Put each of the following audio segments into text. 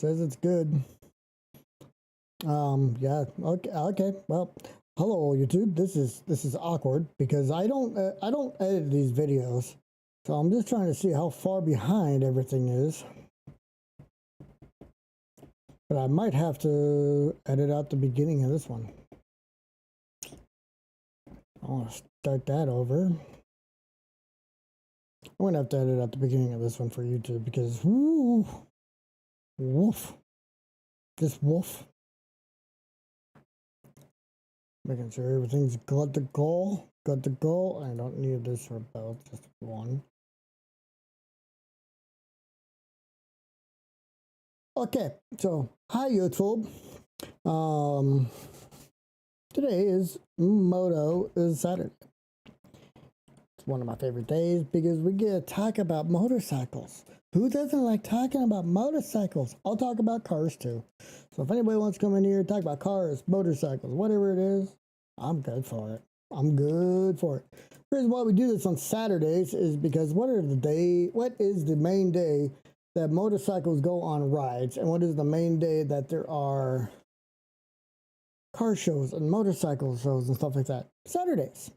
Says it's good. Yeah. Okay. Well, hello YouTube. This is awkward because I don't edit these videos, so I'm just trying to see how far behind everything is. But I might have to edit out the beginning of this one. I want to start that over. I'm gonna have to edit out the beginning of this one for YouTube because woo, woof, this woof. Making sure everything's good to go. Good to go. I don't need this for both, just one. Okay, so hi YouTube. Today is Moto Saturday. It's one of my favorite days because we get to talk about motorcycles. Who doesn't like talking about motorcycles? I'll talk about cars too. So if anybody wants to come in here and talk about cars, motorcycles, whatever it is, I'm good for it. I'm good for it. The reason why we do this on Saturdays is because what is the main day that motorcycles go on rides, and what is the main day that there are car shows and motorcycle shows and stuff like that? Saturdays.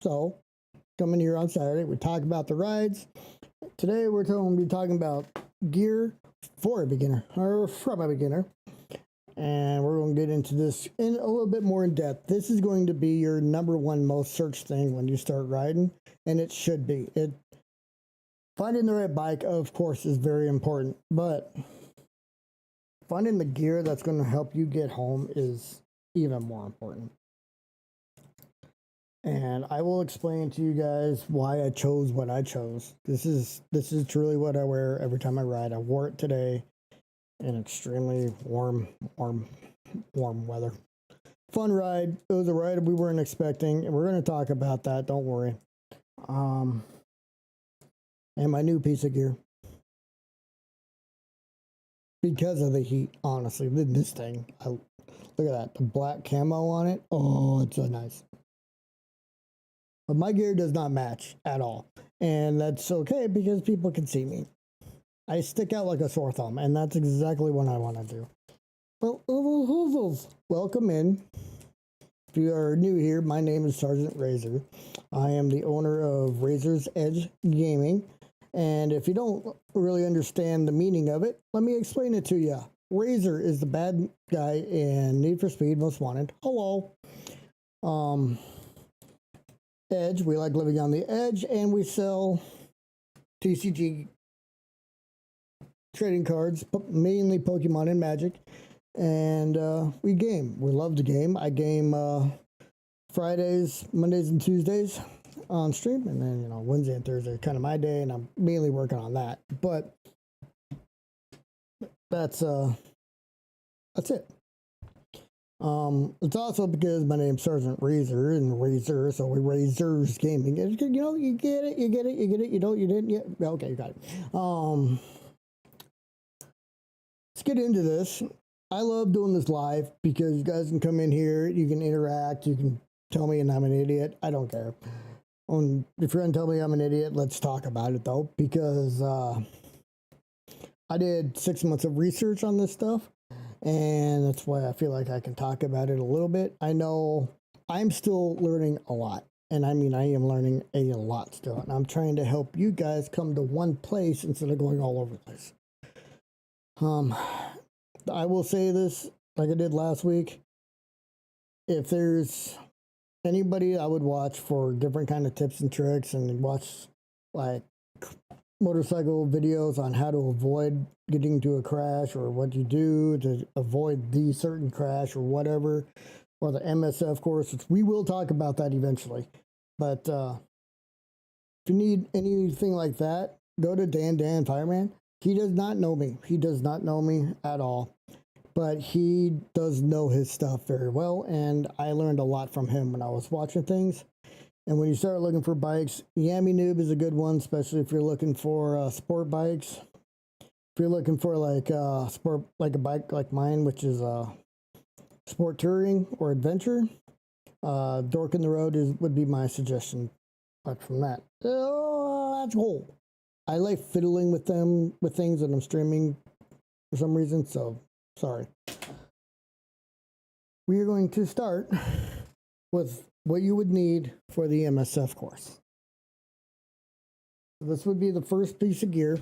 So come in here on Saturday, we talk about the rides. Today we're going to be talking about gear for a beginner or from a beginner, and we're going to get into this in a little bit more in depth. This is going to be your #1 most searched thing when you start riding, and it should be. Finding the right bike, of course, is very important, but finding the gear that's going to help you get home is even more important. And I will explain to you guys why I chose what I chose. This is truly what I wear every time I ride. I wore it today in extremely warm weather. Fun ride. It was a ride we weren't expecting, and we're going to talk about that. Don't worry. And my new piece of gear. Because of the heat, honestly, this thing. Look at that. The black camo on it. Oh, it's so nice. But my gear does not match at all. And that's okay because people can see me. I stick out like a sore thumb, and that's exactly what I want to do. Well, welcome in. If you are new here, my name is Sergeant Razor. I am the owner of RazorsEdge-GMG. And if you don't really understand the meaning of it, let me explain it to you. Razor is the bad guy in Need for Speed Most Wanted. Hello. Edge, we like living on the edge, and we sell TCG trading cards, mainly Pokemon and Magic, and we game. We love to game. I game Fridays, Mondays, and Tuesdays on stream, and then Wednesday and Thursday are kind of my day, and I'm mainly working on that. But that's it. It's also because my name's Sergeant Razor and Razor, so we Razors Gaming. You get it. You don't, you didn't yet. Okay, you got it. Let's get into this. I love doing this live because you guys can come in here, you can interact, you can tell me I'm an idiot. I don't care. If you're gonna tell me I'm an idiot, let's talk about it though, because I did 6 months of research on this stuff. And that's why I feel like I can talk about it a little bit. I know I'm still learning a lot. And I mean, I am learning a lot still. And I'm trying to help you guys come to one place instead of going all over the place. I will say this, like I did last week. If there's anybody I would watch for different kind of tips and tricks and watch like motorcycle videos on how to avoid getting into a crash or what you do to avoid the certain crash or whatever, or the MSF course, which we will talk about that eventually. But if you need anything like that, go to Dan Fireman. He does not know me. He does not know me at all, but he does know his stuff very well, and I learned a lot from him when I was watching things. And when you start looking for bikes, Yami Noob is a good one, especially if you're looking for sport bikes. If you're looking for like sport, like a bike like mine, which is sport touring or adventure, Dork in the Road would be my suggestion. But from that, that's cool. I like fiddling with them with things that I'm streaming for some reason, so sorry. We are going to start with what you would need for the MSF course. This would be the first piece of gear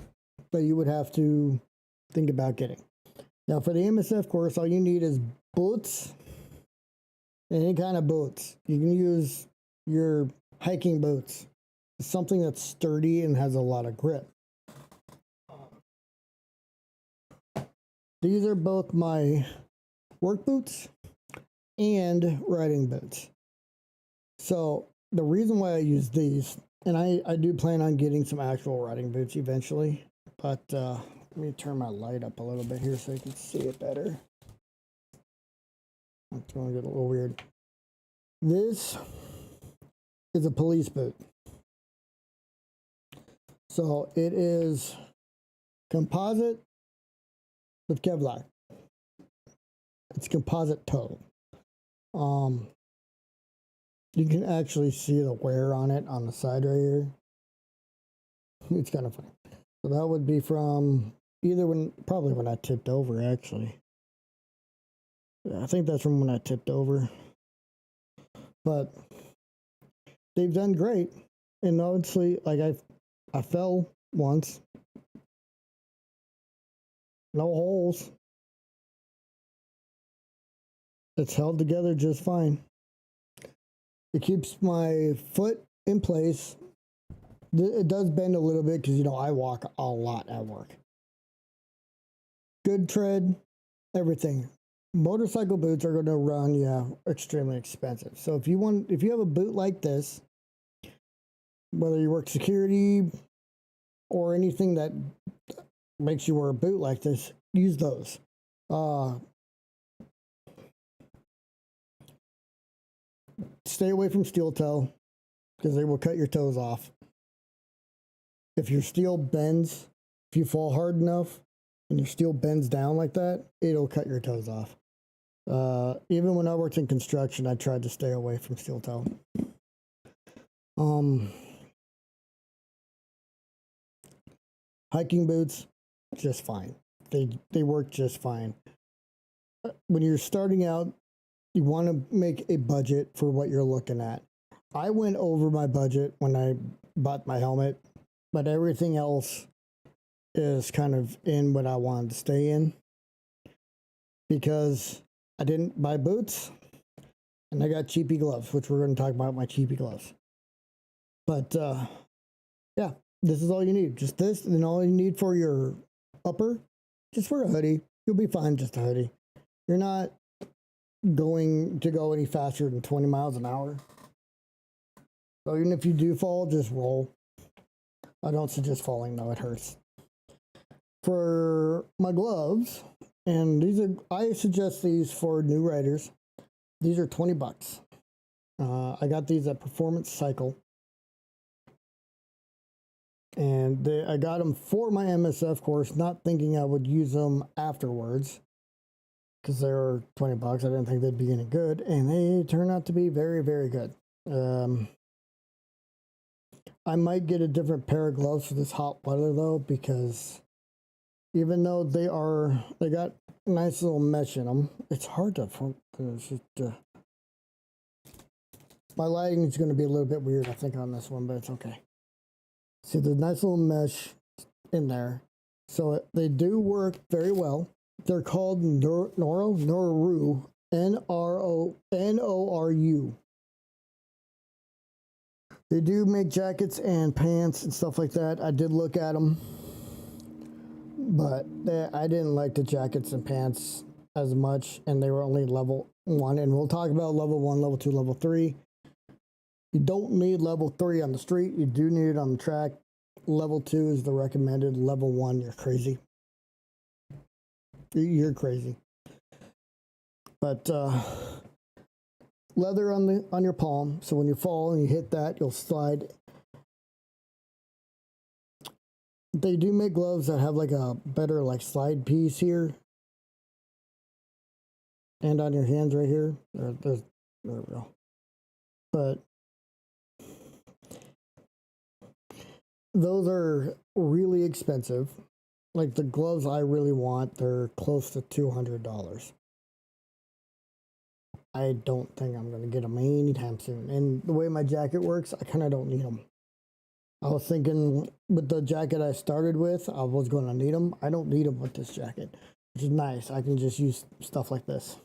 that you would have to think about getting. Now, for the MSF course, all you need is boots, any kind of boots. You can use your hiking boots, something that's sturdy and has a lot of grip. These are both my work boots and riding boots. So the reason why I use these, and I do plan on getting some actual riding boots eventually, but let me turn my light up a little bit here so you can see it better. It's going to get a little weird. This is a police boot. So it is composite with Kevlar. It's composite toe. You can actually see the wear on it on the side right here. It's kind of funny. So that would be from probably when I tipped over, actually. I think that's from when I tipped over. But they've done great. And obviously, like I fell once. No holes. It's held together just fine. It keeps my foot in place. It does bend a little bit because, I walk a lot at work. Good tread, everything. Motorcycle boots are going to run you extremely expensive. So if you have a boot like this, whether you work security or anything that makes you wear a boot like this, use those. Stay away from steel toe because they will cut your toes off. If your steel bends, if you fall hard enough and your steel bends down like that, it'll cut your toes off. Even when I worked in construction, I tried to stay away from steel toe. Hiking boots, just fine. They work just fine. When you're starting out, you want to make a budget for what you're looking at. I went over my budget when I bought my helmet, but everything else is kind of in what I wanted to stay in because I didn't buy boots and I got cheapy gloves, which we're going to talk about my cheapy gloves. But yeah, this is all you need. Just this, and all you need for your upper, just wear a hoodie. You'll be fine, just a hoodie. You're not going to go any faster than 20 miles an hour. So even if you do fall, just roll. I don't suggest falling though, it hurts. For my gloves, and I suggest these for new riders. These are $20. I got these at Performance Cycle. And I got them for my MSF course, not thinking I would use them afterwards. Because they were $20. I didn't think they'd be any good. And they turned out to be very, very good. I might get a different pair of gloves for this hot weather though, because even though they got a nice little mesh in them, it's hard to focus. My lighting is going to be a little bit weird, I think, on this one, but it's okay. See, there's a nice little mesh in there. So they do work very well. They're called Noru, N-O-R-U. They do make jackets and pants and stuff like that. I did look at them, but I didn't like the jackets and pants as much, and they were only level 1. And we'll talk about level 1, level 2, level 3. You don't need level 3 on the street. You do need it on the track. Level 2 is the recommended. Level 1, you're crazy. You're crazy. But leather on your palm, so when you fall and you hit that, you'll slide. They do make gloves that have like a better slide piece here, and on your hands right here. There we go. But those are really expensive. like the gloves I really want, they're close to $200. I don't think I'm going to get them anytime soon. And the way my jacket works, I kind of don't need them. I was thinking with the jacket I started with, I was going to need them. I don't need them with this jacket, which is nice. I can just use stuff like this.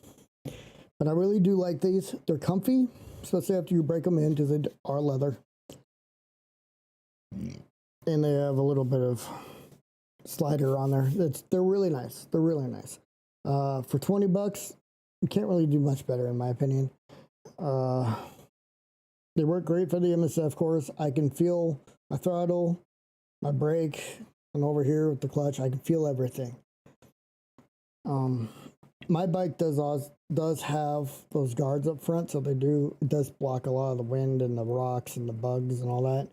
But I really do like these. They're comfy, especially after you break them in because they are leather. And they have a little bit of slider on there. They're really nice. They're really nice. For 20 bucks, you can't really do much better in my opinion. They work great for the MSF course. I can feel my throttle, my brake, and over here with the clutch, I can feel everything. My bike does have those guards up front, so it does block a lot of the wind and the rocks and the bugs and all that.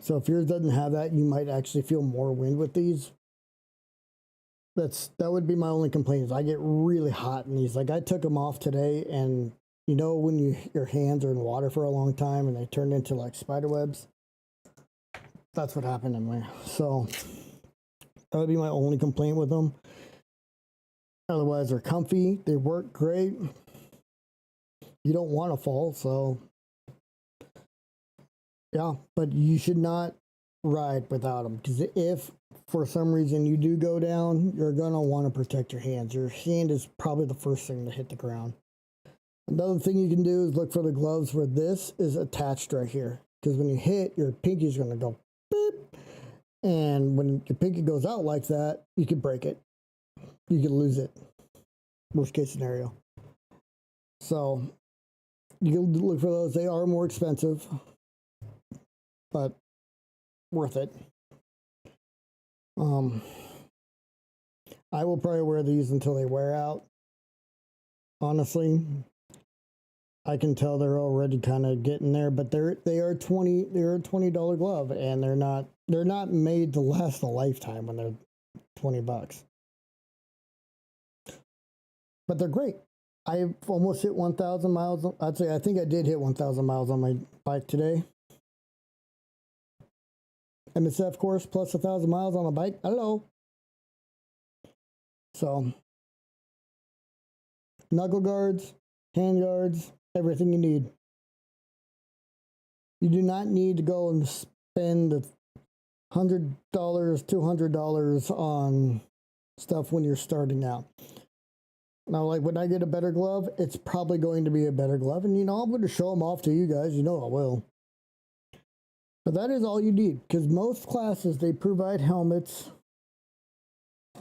So if yours doesn't have that, you might actually feel more wind with these. That would be my only complaint is I get really hot in these. Like I took them off today, and you know when your hands are in water for a long time and they turn into like spider webs? That's what happened to me. So that would be my only complaint with them. Otherwise, they're comfy. They work great. You don't want to fall, so yeah. But you should not ride without them, because if for some reason you do go down, you're gonna want to protect your hands. Your hand is probably the first thing to hit the ground. Another thing you can do is look for the gloves where this is attached right here, because when you hit, your pinky is going to go beep, and when your pinky goes out like that, you could break it, you could lose it, worst case scenario. So you can look for those. They are more expensive, but worth it. I will probably wear these until they wear out. Honestly, I can tell they're already kind of getting there, but they're a $20 glove, and they're not made to last a lifetime when they're 20 bucks. But they're great. I've almost hit 1,000 miles. I think I did hit 1,000 miles on my bike today. MSF course plus 1,000 miles on a bike. Hello. So knuckle guards, hand guards, everything you need. You do not need to go and spend $100, $200 on stuff when you're starting out. Now, like when I get a better glove, it's probably going to be a better glove, and I'm going to show them off to you guys. I will. But that is all you need, because most classes, they provide helmets.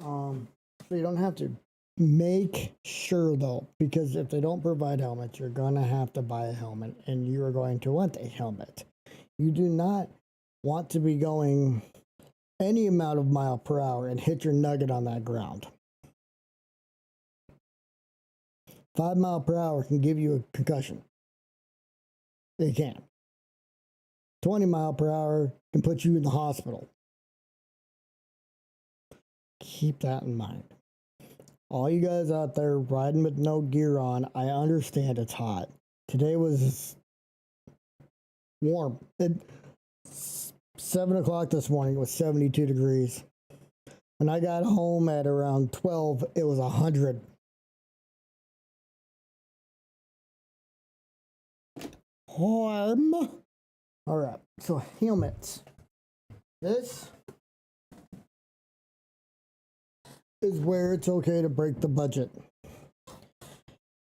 So you don't have to. Make sure though, because if they don't provide helmets, you're going to have to buy a helmet, and you are going to want a helmet. You do not want to be going any amount of mile per hour and hit your nugget on that ground. 5 mile per hour can give you a concussion. It can. 20 mile per hour can put you in the hospital. Keep that in mind. All you guys out there riding with no gear on, I understand it's hot. Today was warm. At 7 o'clock this morning, it was 72 degrees. When I got home at around 12, it was 100. Warm. All right, so helmets. This is where it's okay to break the budget.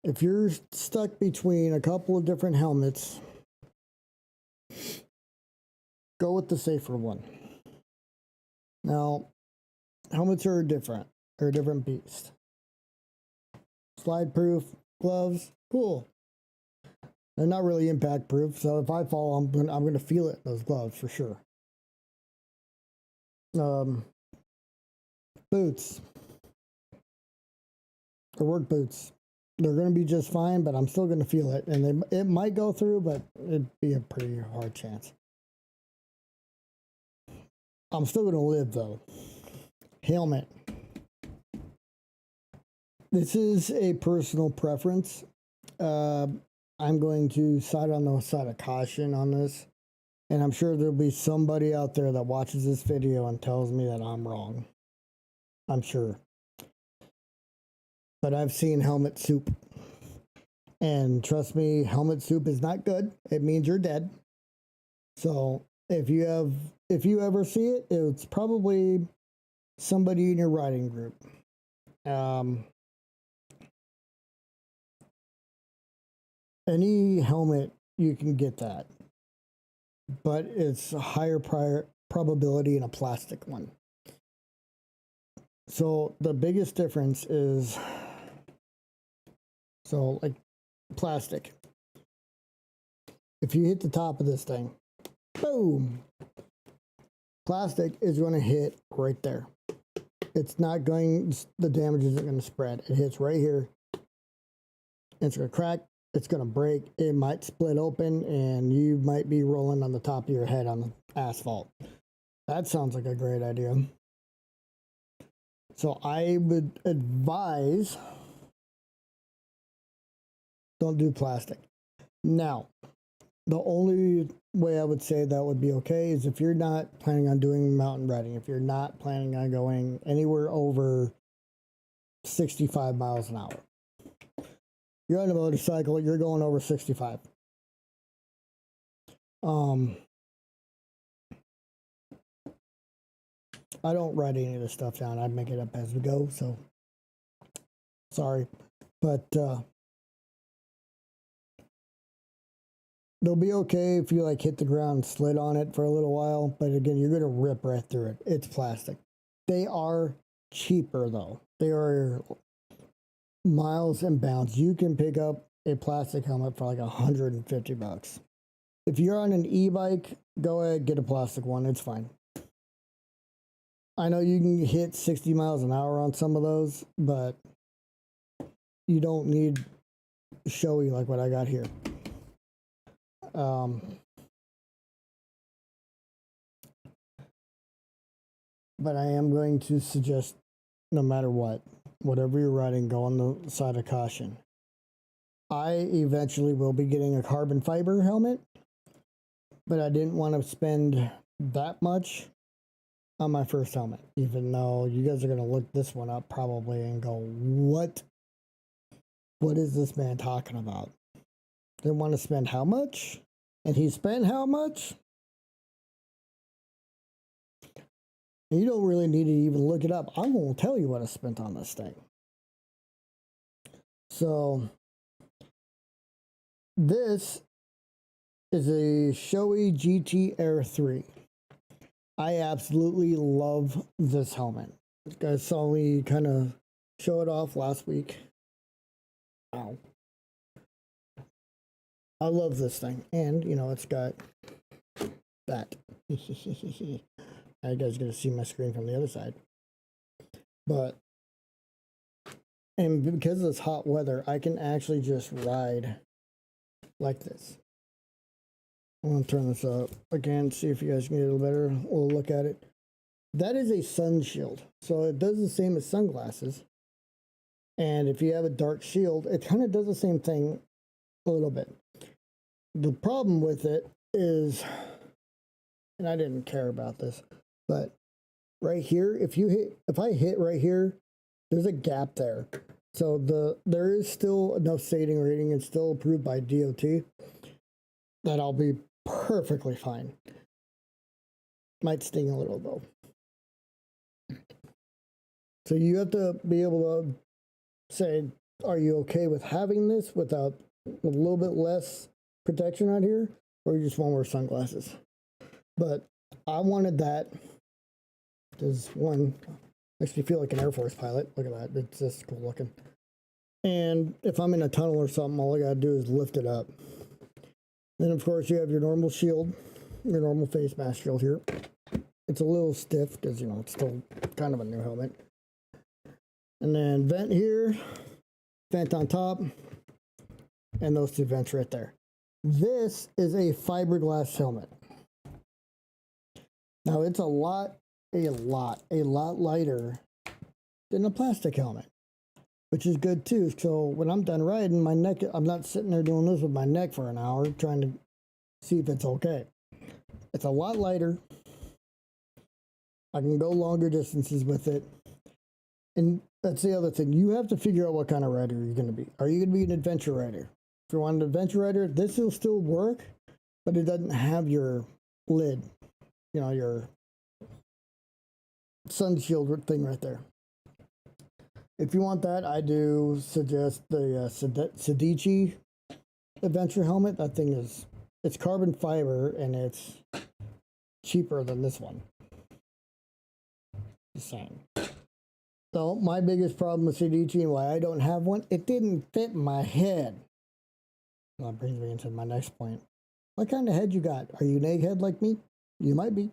If you're stuck between a couple of different helmets, go with the safer one. Now, helmets are different. They're a different beast. Slide proof, gloves, cool. They're not really impact proof, so if I fall, I'm gonna feel it in those gloves for sure. Boots. The work boots. They're going to be just fine, but I'm still going to feel it. And it might go through, but it'd be a pretty hard chance. I'm still going to live, though. Helmet. This is a personal preference. I'm going to side on the side of caution on this. And I'm sure there'll be somebody out there that watches this video and tells me that I'm wrong. I'm sure. But I've seen helmet soup. And trust me, helmet soup is not good. It means you're dead. So if you ever see it, it's probably somebody in your riding group. Any helmet, you can get that. But it's a higher probability in a plastic one. So the biggest difference is, so like plastic. If you hit the top of this thing, boom, plastic is going to hit right there. It's not going, the damage isn't going to spread. It hits right here. It's going to crack. It's going to break. It might split open and you might be rolling on the top of your head on the asphalt. That sounds like a great idea. So I would advise, don't do plastic. Now, the only way I would say that would be okay is if you're not planning on doing mountain riding, if you're not planning on going anywhere over 65 miles an hour. You're on a motorcycle, you're going over 65. I don't write any of this stuff down. I make it up as we go, so sorry. But they'll be okay if you like hit the ground and slid on it for a little while, but again, you're going to rip right through it. It's plastic. They are cheaper though. They are miles and bounds. You can pick up a plastic helmet for like $150. If you're on an e-bike, go ahead, get a plastic one. It's fine. I know you can hit 60 miles an hour on some of those, but you don't need showy like what I got here. But I am going to suggest, no matter what, whatever you're riding, go on the side of caution. I eventually will be getting a carbon fiber helmet, but I didn't want to spend that much on my first helmet, even though you guys are going to look this one up probably and go, what is this man talking about? Didn't want to spend how much? And he spent how much? And you don't really need to even look it up. I'm going to tell you what I spent on this thing. So this is a Shoei GT Air 3. I absolutely love this helmet. You guys saw me kind of show it off last week. Wow. I love this thing. And, you know, it's got that. You guys going to see my screen from the other side. But, and because of this hot weather, I can actually just ride like this. I'm going to turn this up again, see if you guys can get a little better. We'll look at it. That is a sun shield. So it does the same as sunglasses. And if you have a dark shield, it kind of does the same thing a little bit. The problem with it is, and I didn't care about this, but right here, if I hit right here, there's a gap there. So there is still enough stating rating and still approved by DOT that I'll be perfectly fine. Might sting a little though. So you have to be able to say, are you okay with having this without a little bit less protection out here, or you just want to wear sunglasses? But I wanted that. There's one, makes me feel like an Air Force pilot. Look at that, it's just cool looking. And if I'm in a tunnel or something, all I gotta do is lift it up. Then of course you have your normal shield, your normal face mask shield here. It's a little stiff because, you know, it's still kind of a new helmet. And then vent here, vent on top, and those two vents right there. This is a fiberglass helmet. Now it's a lot lighter than a plastic helmet, which is good too. So when I'm done riding, my neck, I'm not sitting there doing this with my neck for an hour trying to see if it's okay. It's a lot lighter. I can go longer distances with it. And that's the other thing. You have to figure out what kind of rider you're going to be. Are you going to be an adventure rider? If you want an adventure rider, this will still work, but it doesn't have your lid, you know, your sun shield thing right there. If you want that, I do suggest the RazorsEdge-GMG adventure helmet. That thing is, it's carbon fiber and it's cheaper than this one. Just saying. So my biggest problem with RazorsEdge-GMG and why I don't have one, it didn't fit my head. Well, that brings me into my next point. What kind of head you got? Are you an egghead like me? You might be.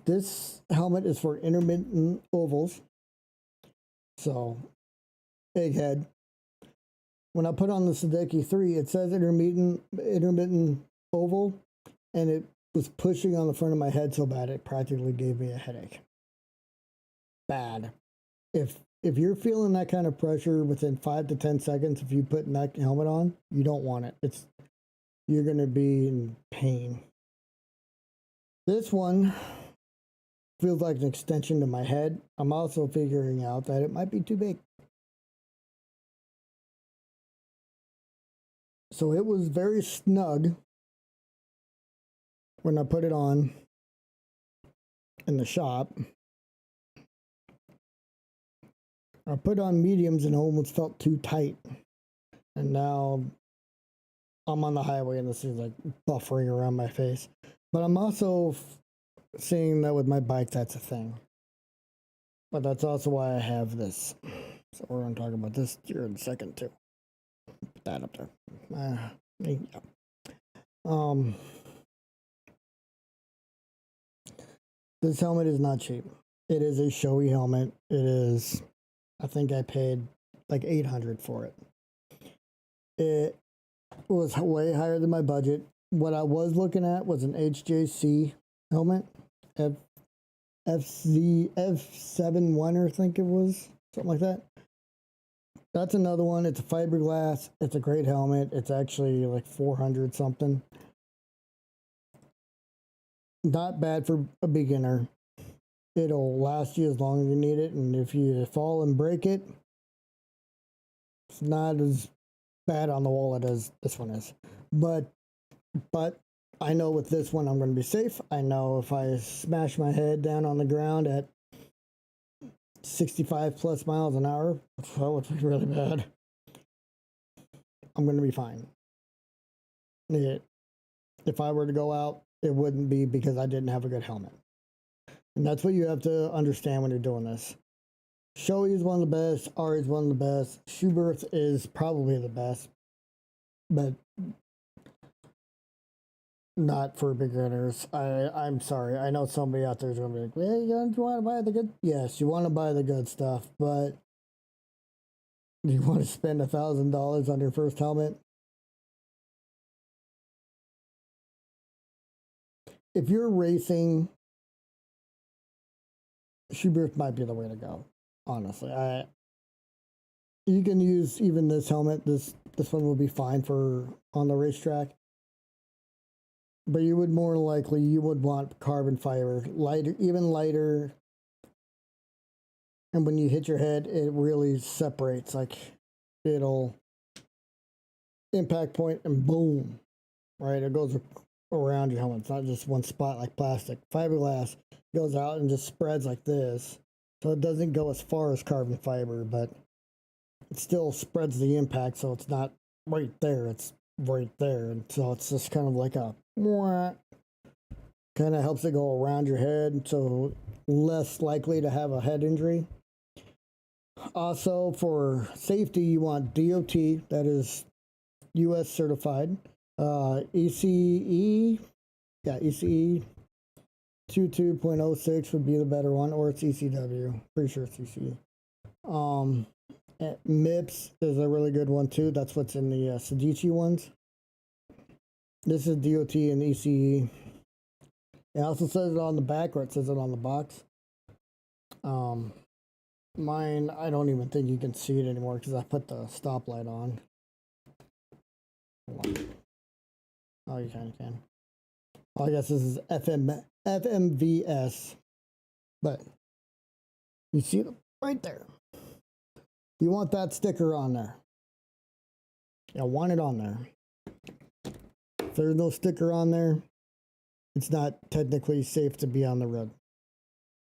This helmet is for intermittent ovals. So, egghead. When I put on the RazorsEdge-GMG 3, it says intermittent oval, and it was pushing on the front of my head so bad it practically gave me a headache. Bad. If you're feeling that kind of pressure within 5 to 10 seconds, if you put that helmet on, you don't want it. You're going to be in pain. This one feels like an extension to my head. I'm also figuring out that it might be too big. So it was very snug when I put it on in the shop. I put on mediums and it almost felt too tight. And now I'm on the highway and this is like buffering around my face. But I'm also seeing that with my bike, that's a thing. But that's also why I have this. So we're going to talk about this here in a second too. Put that up there. Yeah. This helmet is not cheap. It is a showy helmet. It is, I think I paid like $800 for it. It was way higher than my budget. What I was looking at was an HJC helmet, F71, I think it was, something like that. That's another one. It's a fiberglass. It's a great helmet. It's actually like 400 something. Not bad for a beginner. It'll last you as long as you need it, and if you fall and break it, it's not as bad on the wall as this one is. But I know with this one I'm going to be safe. I know if I smash my head down on the ground at 65 plus miles an hour, which is really bad, I'm going to be fine. If I were to go out, it wouldn't be because I didn't have a good helmet. And that's what you have to understand when you're doing this. Shoei is one of the best. Ari is one of the best. Schuberth is probably the best. But not for beginners. I'm sorry. I know somebody out there is going to be like, well, you want to buy the good? Yes, you want to buy the good stuff. But do you want to spend $1,000 on your first helmet? If you're racing, Schuberth might be the way to go. Honestly, you can use even this helmet. This one will be fine for on the racetrack. But you would more likely want carbon fiber, lighter, even lighter. And when you hit your head, it really separates. Like it'll impact point and boom, right? It goes around your helmet. It's not just one spot like plastic. Fiberglass goes out and just spreads like this. So it doesn't go as far as carbon fiber, but it still spreads the impact. So it's not right there. It's right there. And so it's just kind of like a kind of helps it go around your head. So less likely to have a head injury. Also for safety, you want DOT, that is US certified. ECE, ECE 22.06 would be the better one, or it's ECW. Pretty sure it's ECE. MIPS is a really good one too. That's what's in the RazorsEdge-GMG ones. This is DOT and ECE. It also says it on the back, or it says it on the box. Mine, I don't even think you can see it anymore because I put the stoplight on. Hold on. Oh, you kind of can. Oh, I guess this is FMVS, but you see them right there. You want that sticker on there. You want it on there. If there's no sticker on there, it's not technically safe to be on the road.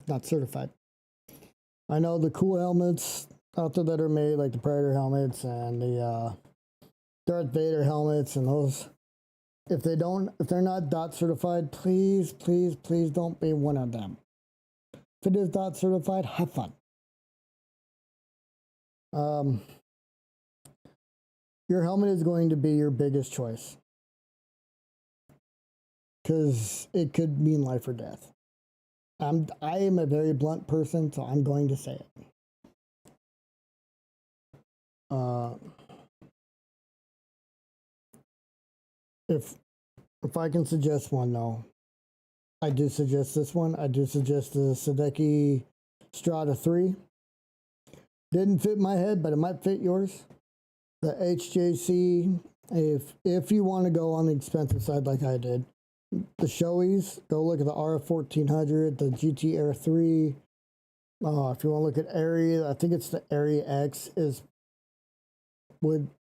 It's not certified. I know the cool helmets out there that are made, like the Predator helmets and the Darth Vader helmets, and those. If they're not DOT certified, please, please, please don't be one of them. If it is DOT certified, have fun. Your helmet is going to be your biggest choice because it could mean life or death. I am a very blunt person, so I'm going to say it. If I can suggest one, though, I do suggest this one. I do suggest the Sadeki Strata 3. Didn't fit my head, but it might fit yours. The HJC, if you want to go on the expensive side like I did, the Shoeies, go look at the RF1400, the GT Air 3. If you want to look at Airy, I think it's the Airy X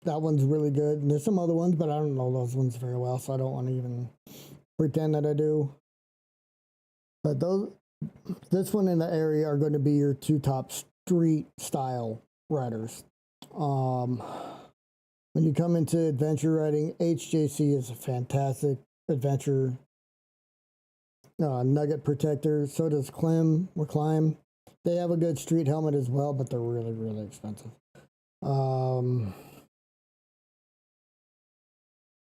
that one's really good. And there's some other ones, but I don't know those ones very well, so I don't want to even pretend that I do. But this one and the Airy are going to be your two top street style riders. When you come into adventure riding, HJC is a fantastic adventure nugget protector. So does Climb. They have a good street helmet as well, but they're really, really expensive.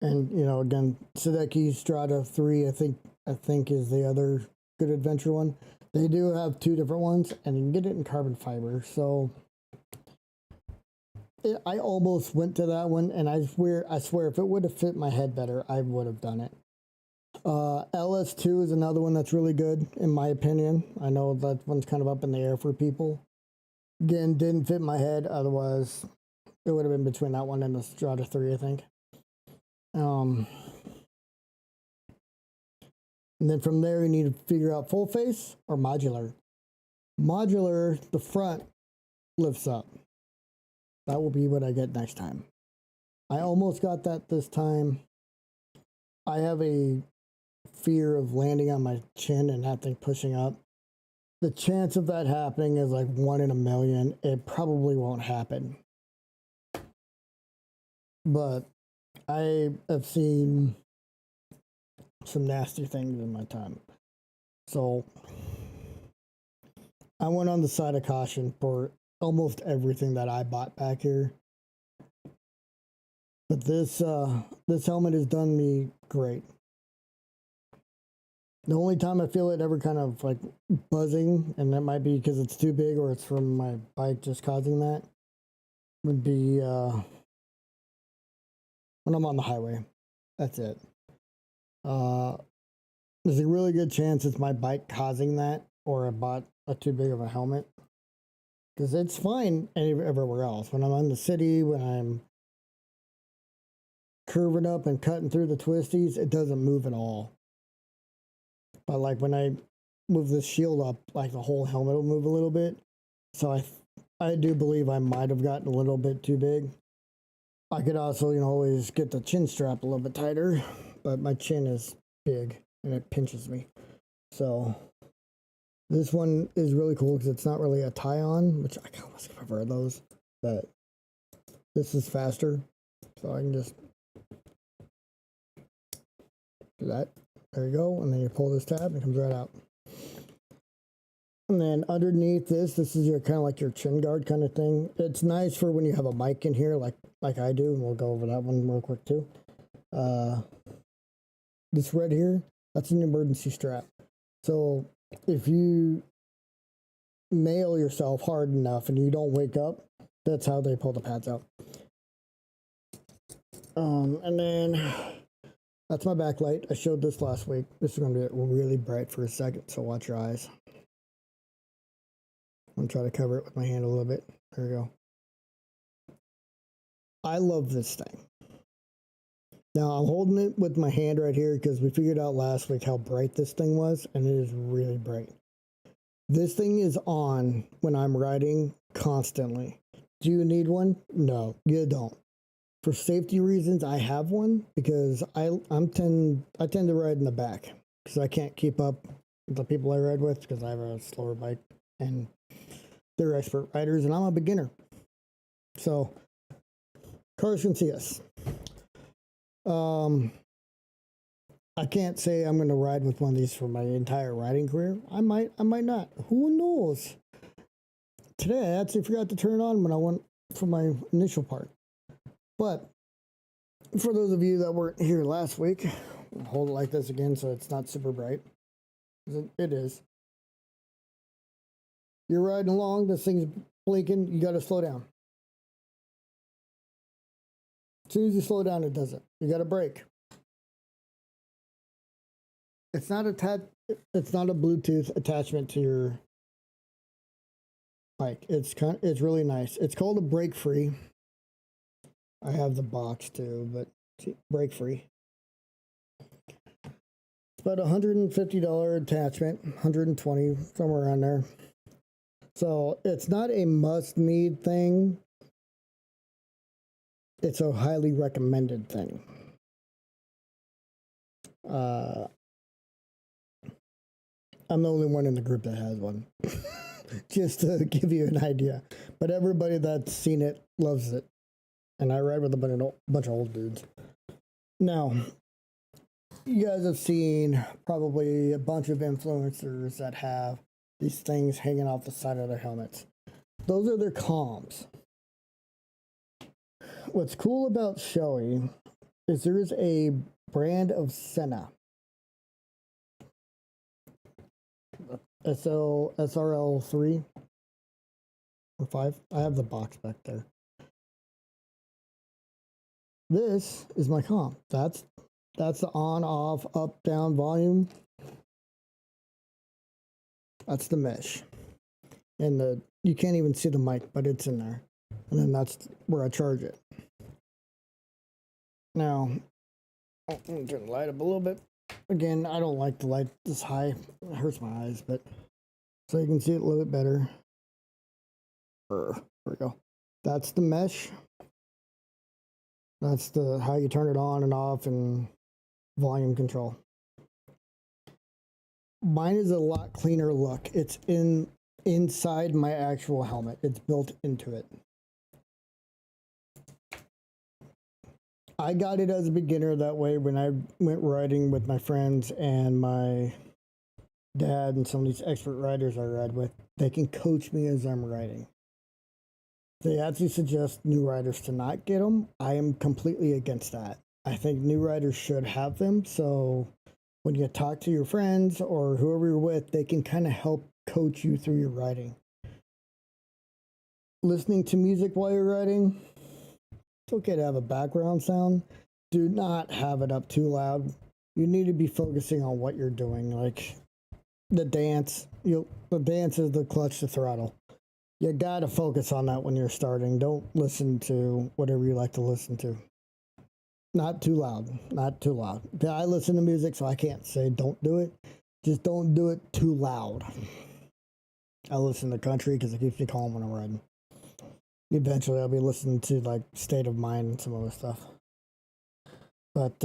And again, Sadeki Strata 3, I think is the other good adventure one. They do have two different ones, and you can get it in carbon fiber. So I almost went to that one, and I swear, if it would have fit my head better, I would have done it. LS2 is another one that's really good, in my opinion. I know that one's kind of up in the air for people. Again, didn't fit my head. Otherwise, it would have been between that one and the Strata 3, I think. And then from there, you need to figure out full face or modular. Modular, the front lifts up. That will be what I get next time. I almost got that this time. I have a fear of landing on my chin and that thing pushing up. The chance of that happening is like 1 in a million. It probably won't happen. But I have seen some nasty things in my time. So I went on the side of caution for almost everything that I bought back here. But this helmet has done me great. The only time I feel it ever kind of like buzzing, and that might be because it's too big or it's from my bike just causing that, would be when I'm on the highway. That's it. There's a really good chance it's my bike causing that, or I bought a too big of a helmet. Because it's fine everywhere else. When I'm in the city, when I'm curving up and cutting through the twisties, it doesn't move at all. But like when I move this shield up, like the whole helmet will move a little bit. So I do believe I might have gotten a little bit too big. I could also, always get the chin strap a little bit tighter, but my chin is big and it pinches me. So this one is really cool because it's not really a tie-on, which I almost prefer those, but this is faster. So I can just do that. There you go. And then you pull this tab and it comes right out. And then underneath this is your kind of like your chin guard kind of thing. It's nice for when you have a mic in here like I do, and we'll go over that one real quick too. This red here, that's an emergency strap. So if you nail yourself hard enough and you don't wake up, that's how they pull the pads out. And then that's my backlight. I showed this last week. This is going to be really bright for a second, so watch your eyes. I'm going to try to cover it with my hand a little bit. There we go. I love this thing. Now I'm holding it with my hand right here because we figured out last week how bright this thing was, and it is really bright. This thing is on when I'm riding constantly. Do you need one? No, you don't. For safety reasons, I have one because I tend to ride in the back because I can't keep up with the people I ride with because I have a slower bike and they're expert riders and I'm a beginner. So cars can see us. I can't say I'm going to ride with one of these for my entire riding career. I might not. Who knows? Today I actually forgot to turn it on when I went for my initial part. But for those of you that weren't here last week, I'll hold it like this again so it's not super bright. It is. You're riding along, this thing's blinking, you got to slow down. As soon as you slow down, it does it. You got to brake. It's not a Bluetooth attachment to your bike. It's really nice. It's called a brake free. I have the box too, but brake free. It's about $150 attachment, $120, somewhere around there. So it's not a must-need thing. It's a highly recommended thing. I'm the only one in the group that has one, just to give you an idea. But everybody that's seen it loves it. And I ride with a bunch of old dudes. Now, you guys have seen probably a bunch of influencers that have these things hanging off the side of their helmets. Those are their comms. What's cool about Shoei is there's a brand of Senna. SRL 3 or 5. I have the box back there. This is my comm. That's the on, off, up, down volume. That's the mesh. And you can't even see the mic, but it's in there. And then that's where I charge it. Now, I'm going to turn the light up a little bit. Again, I don't like the light this high. It hurts my eyes, but so you can see it a little bit better. There we go. That's the mesh. That's how you turn it on and off and volume control. Mine is a lot cleaner look. It's inside my actual helmet. It's built into it. I got it as a beginner that way when I went riding with my friends and my dad and some of these expert riders I ride with. They can coach me as I'm riding. They actually suggest new riders to not get them. I am completely against that. I think new riders should have them, so when you talk to your friends or whoever you're with, they can kind of help coach you through your riding. Listening to music while you're riding, it's okay to have a background sound. Do not have it up too loud. You need to be focusing on what you're doing, like the dance. The dance is the clutch to throttle. You gotta focus on that when you're starting. Don't listen to whatever you like to listen to. Not too loud. Not too loud. I listen to music, so I can't say don't do it. Just don't do it too loud. I listen to country because it keeps me calm when I'm riding. Eventually, I'll be listening to like State of Mind and some other stuff. But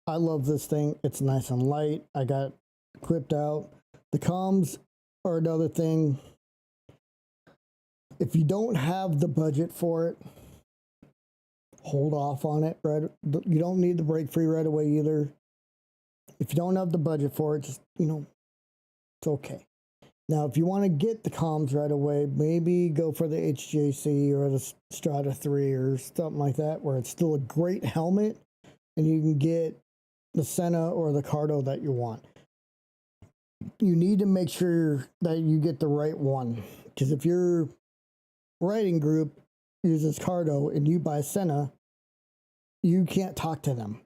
I love this thing. It's nice and light. I got it clipped out. The comms are another thing. If you don't have the budget for it, hold off on it. Right? You don't need the brake free right away either. If you don't have the budget for it, just it's okay. Now, if you want to get the comms right away, maybe go for the HJC or the Strata 3 or something like that, where it's still a great helmet and you can get the Senna or the Cardo that you want. You need to make sure that you get the right one, because if your riding group uses Cardo and you buy Senna, you can't talk to them.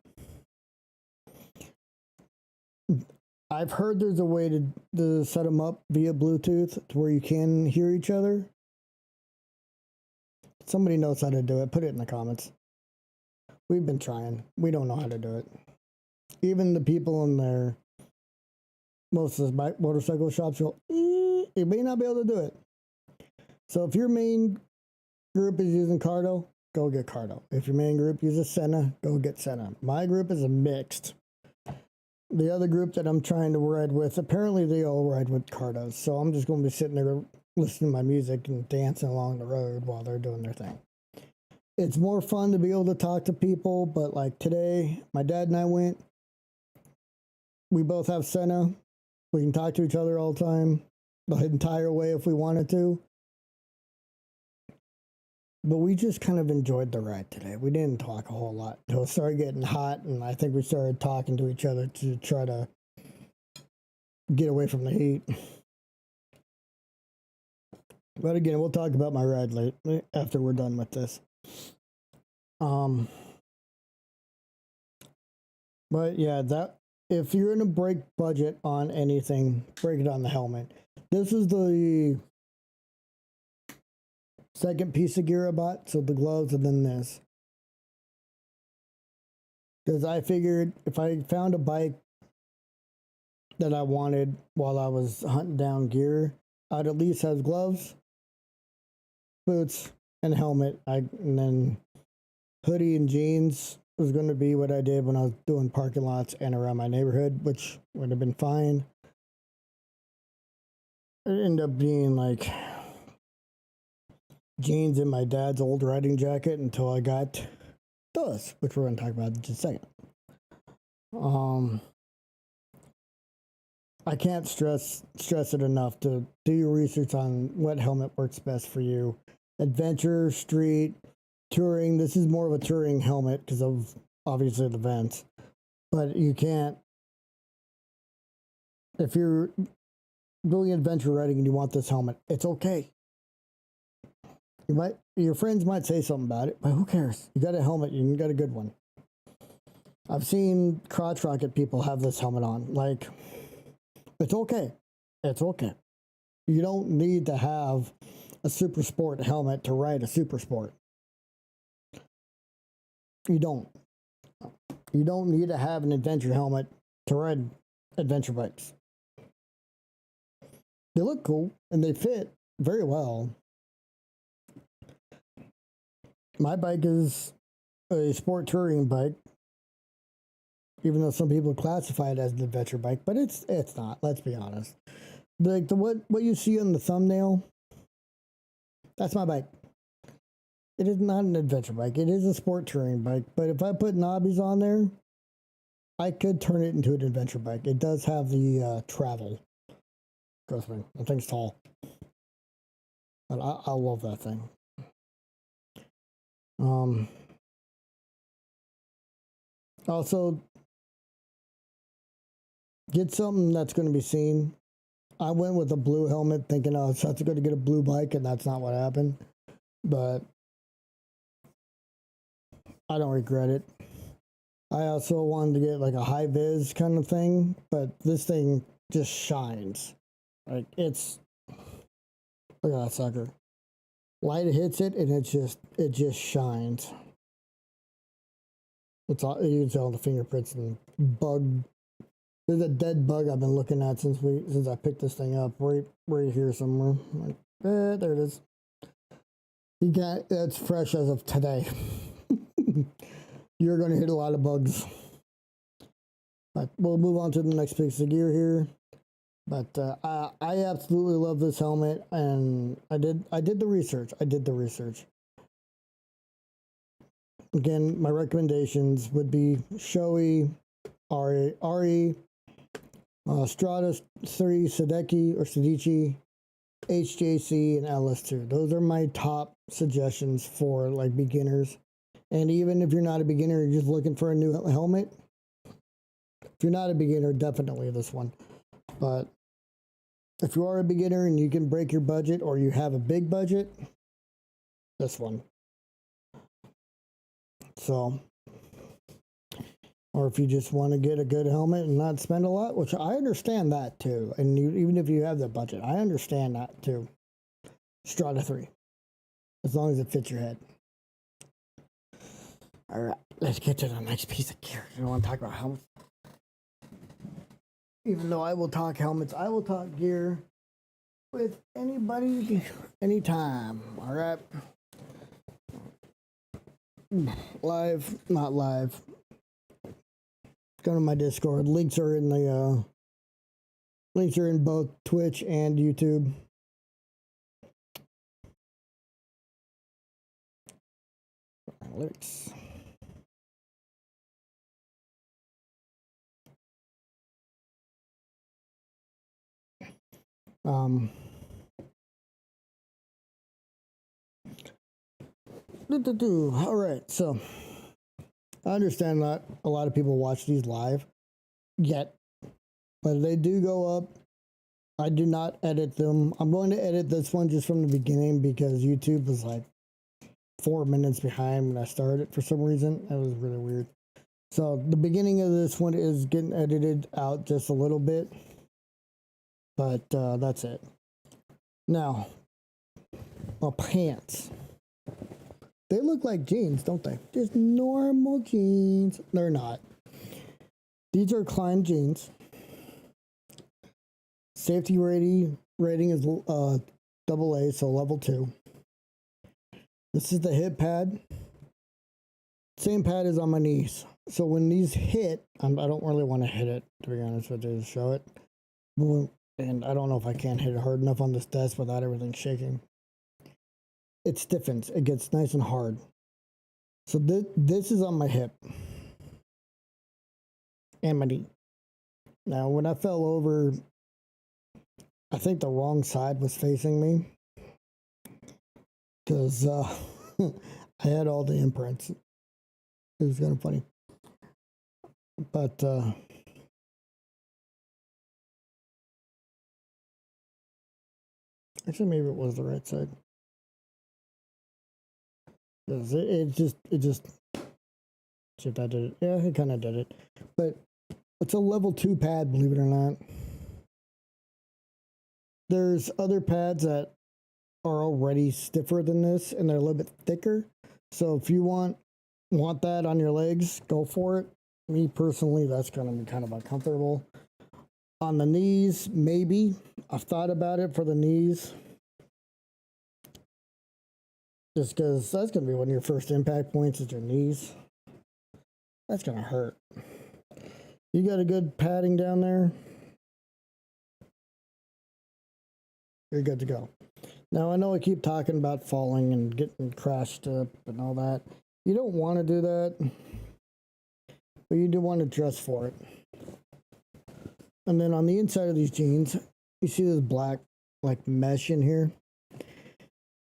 I've heard there's a way to set them up via Bluetooth to where you can hear each other. Somebody knows how to do it. Put it in the comments. We've been trying. We don't know how to do it. Even the people in there, most of the motorcycle shops go, you may not be able to do it. So if your main group is using Cardo, go get Cardo. If your main group uses Senna, go get Senna. My group is a mixed. The other group that I'm trying to ride with, apparently they all ride with Cardos. So I'm just going to be sitting there listening to my music and dancing along the road while they're doing their thing. It's more fun to be able to talk to people, but like today, my dad and I went. We both have Senna. We can talk to each other all the time, the entire way if we wanted to. But we just kind of enjoyed the ride today. We didn't talk a whole lot until it started getting hot, and I think we started talking to each other to try to get away from the heat. But again, we'll talk about my ride later after we're done with this. But yeah, that if you're in a break budget on anything, break it on the helmet. This is the second piece of gear I bought, so the gloves and then this. Because I figured if I found a bike that I wanted while I was hunting down gear, I'd at least have gloves, boots, and helmet. And then hoodie and jeans was going to be what I did when I was doing parking lots and around my neighborhood, which would have been fine. It ended up being like jeans in my dad's old riding jacket until I got those, which we're going to talk about in just a second. I can't stress it enough to do your research on what helmet works best for you. Adventure, street, touring. This is more of a touring helmet because of obviously the vents. But you can't, if you're doing adventure riding and you want this helmet, it's okay. Your friends might say something about it, but who cares? You got a helmet, you got a good one. I've seen crotch rocket people have this helmet on. Like, it's okay. It's okay. You don't need to have a super sport helmet to ride a super sport. You don't. You don't need to have an adventure helmet to ride adventure bikes. They look cool and they fit very well. My bike is a sport touring bike, even though some people classify it as an adventure bike, but it's not. Let's be honest. Like what you see on the thumbnail, that's my bike. It is not an adventure bike. It is a sport touring bike. But if I put knobbies on there, I could turn it into an adventure bike. It does have the travel. Trust me, that thing's tall. But I love that thing. Also, get something that's going to be seen. I went with a blue helmet thinking I was going to get a blue bike, and that's not what happened. But I don't regret it. I also wanted to get like a high vis kind of thing, but this thing just shines. Like look at that sucker. Light hits it and it just shines. It's all, you can tell the fingerprints and bug. There's a dead bug I've been looking at since I picked this thing up right here somewhere. Like, there it is. That's fresh as of today. You're going to hit a lot of bugs. But we'll move on to the next piece of gear here. But I absolutely love this helmet, and I did the research. Again, my recommendations would be Shoei, RE, Strata 3, Sedici, HJC, and LS2. Those are my top suggestions for like beginners. And even if you're not a beginner, you're just looking for a new helmet. If you're not a beginner, definitely this one. But if you are a beginner and you can break your budget, or you have a big budget, this one. So, or if you just want to get a good helmet and not spend a lot, which I understand that too. And even if you have the budget, I understand that too. Strata 3, as long as it fits your head. All right, let's get to the next piece of gear. You don't want to talk about helmets? Even though I will talk helmets, I will talk gear with anybody, anytime. All right. Live, not live. Go to my Discord. Links are in both Twitch and YouTube. Lyrics. All right, so I understand that a lot of people watch these live yet, but they do go up. I do not edit them. I'm going to edit this one just from the beginning because YouTube was like 4 minutes behind when I started for some reason. That was really weird. So the beginning of this one is getting edited out just a little bit, but that's it. Now, my pants. They look like jeans, don't they? Just normal jeans. They're not. These are Climb jeans. Safety rating is AA, so level 2. This is the hip pad. Same pad as on my knees. So when these hit, I don't really want to hit it, to be honest with you, to show it. And I don't know if I can hit it hard enough on this desk without everything shaking. It stiffens. It gets nice and hard. So this is on my hip and my knee. Now, when I fell over, I think the wrong side was facing me because I had all the imprints. It was kind of funny. But actually, maybe it was the right side. It just see if that did it. Yeah, it kind of did it. But it's a level 2 pad, believe it or not. There's other pads that are already stiffer than this, and they're a little bit thicker. So if you want that on your legs, go for it. Me personally, that's going to be kind of uncomfortable. On the knees, maybe. I've thought about it for the knees. Just because that's going to be one of your first impact points is your knees. That's going to hurt. You got a good padding down there, you're good to go. Now, I know I keep talking about falling and getting crashed up and all that. You don't want to do that, but you do want to dress for it. And then on the inside of these jeans, you see this black like mesh in here.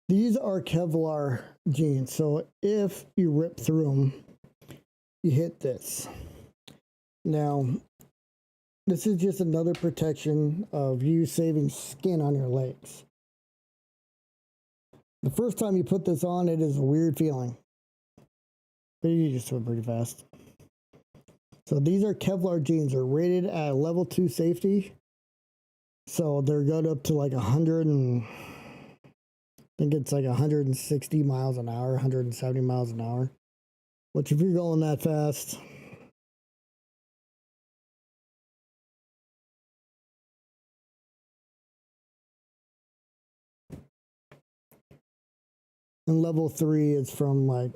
These are Kevlar jeans, so if you rip through them, you hit this. Now, this is just another protection of you saving skin on your legs. The first time you put this on, it is a weird feeling, but you get used to it pretty fast. So these are Kevlar jeans. They're rated at level 2 safety. So they're good up to like 100 and I think it's like 160 miles an hour, 170 miles an hour. Which if you're going that fast, and level 3 is from like,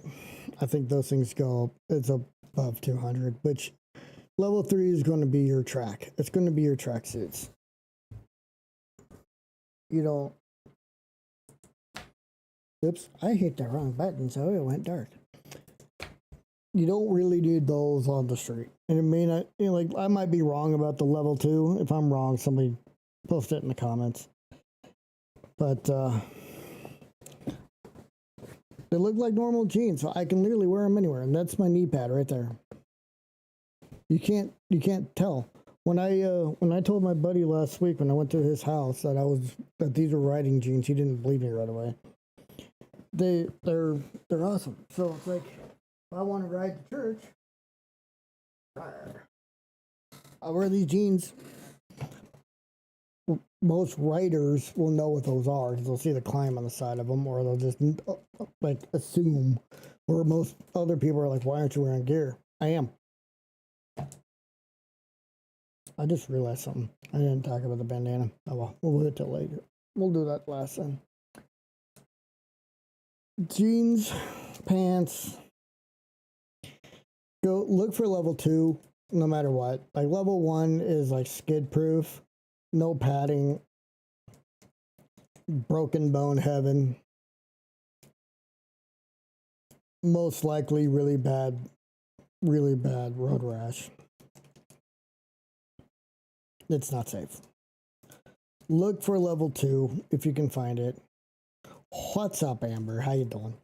I think those things go, it's above 200, which level 3 is going to be your track. It's going to be your track suits. You don't, oops, I hit the wrong button, so it went dark. You don't really need those on the street. And it may not, you know, like I might be wrong about the level 2. If I'm wrong, somebody post it in the comments. But they look like normal jeans, so I can literally wear them anywhere. And that's my knee pad right there. You can't tell. When I told my buddy last week when I went to his house that these were riding jeans, he didn't believe me right away. They're awesome. So it's like if I want to ride to church, I'll wear these jeans most writers will know what those are because they'll see the climb on the side of them, or they'll just like assume. Or most other people are like, "Why aren't you wearing gear?" I am. I just realized something. I didn't talk about the bandana. Oh well, we'll wait till later. We'll do that last time. Jeans, pants. Go look for level 2, no matter what. Like level 1 is like skid proof, no padding, broken bone heaven. Most likely really bad road rash. It's not safe. Look for level 2 if you can find it. What's up, Amber? How you doing?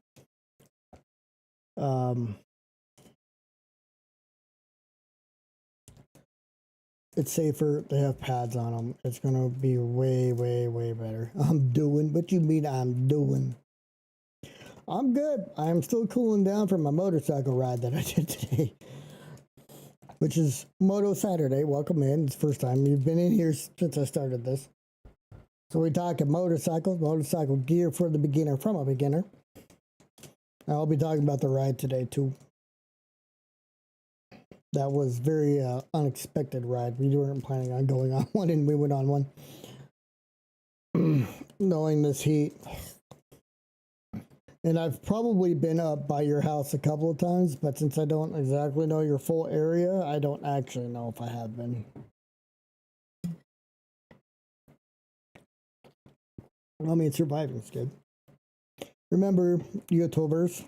It's safer. They have pads on them. It's gonna be way better. I'm doing what you mean I'm doing. I'm good. I'm still cooling down from my motorcycle ride that I did today, which is Moto Saturday. Welcome in. It's the first time you've been in here since I started this. So we talking motorcycles, motorcycle gear for the beginner, from a beginner. I'll be talking about the ride today too. That was very unexpected ride. We weren't planning on going on one, and we went on one. Knowing this heat. And I've probably been up by your house a couple of times, but since I don't exactly know your full area, I don't actually know if I have been. I mean, surviving's good. Remember, YouTubers,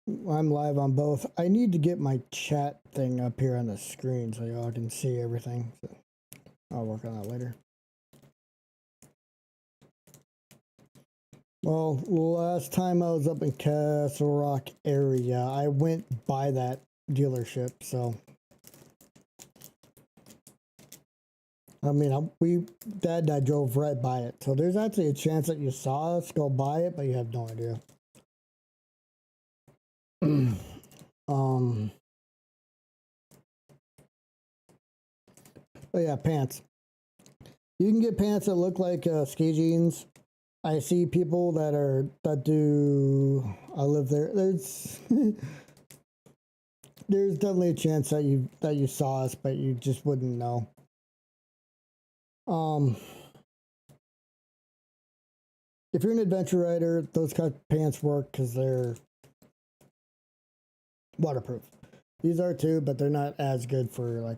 I'm live on both. I need to get my chat thing up here on the screen so y'all can see everything. So I'll work on that later. Well, last time I was up in Castle Rock area, I went by that dealership, so I mean, Dad and I drove right by it, so there's actually a chance that you saw us go by it, but you have no idea. Oh yeah, pants. You can get pants that look like ski jeans. I see people that do. I live there. There's there's definitely a chance that you saw us, but you just wouldn't know. If you're an adventure rider, those kind of pants work because they're waterproof. These are too, but they're not as good for like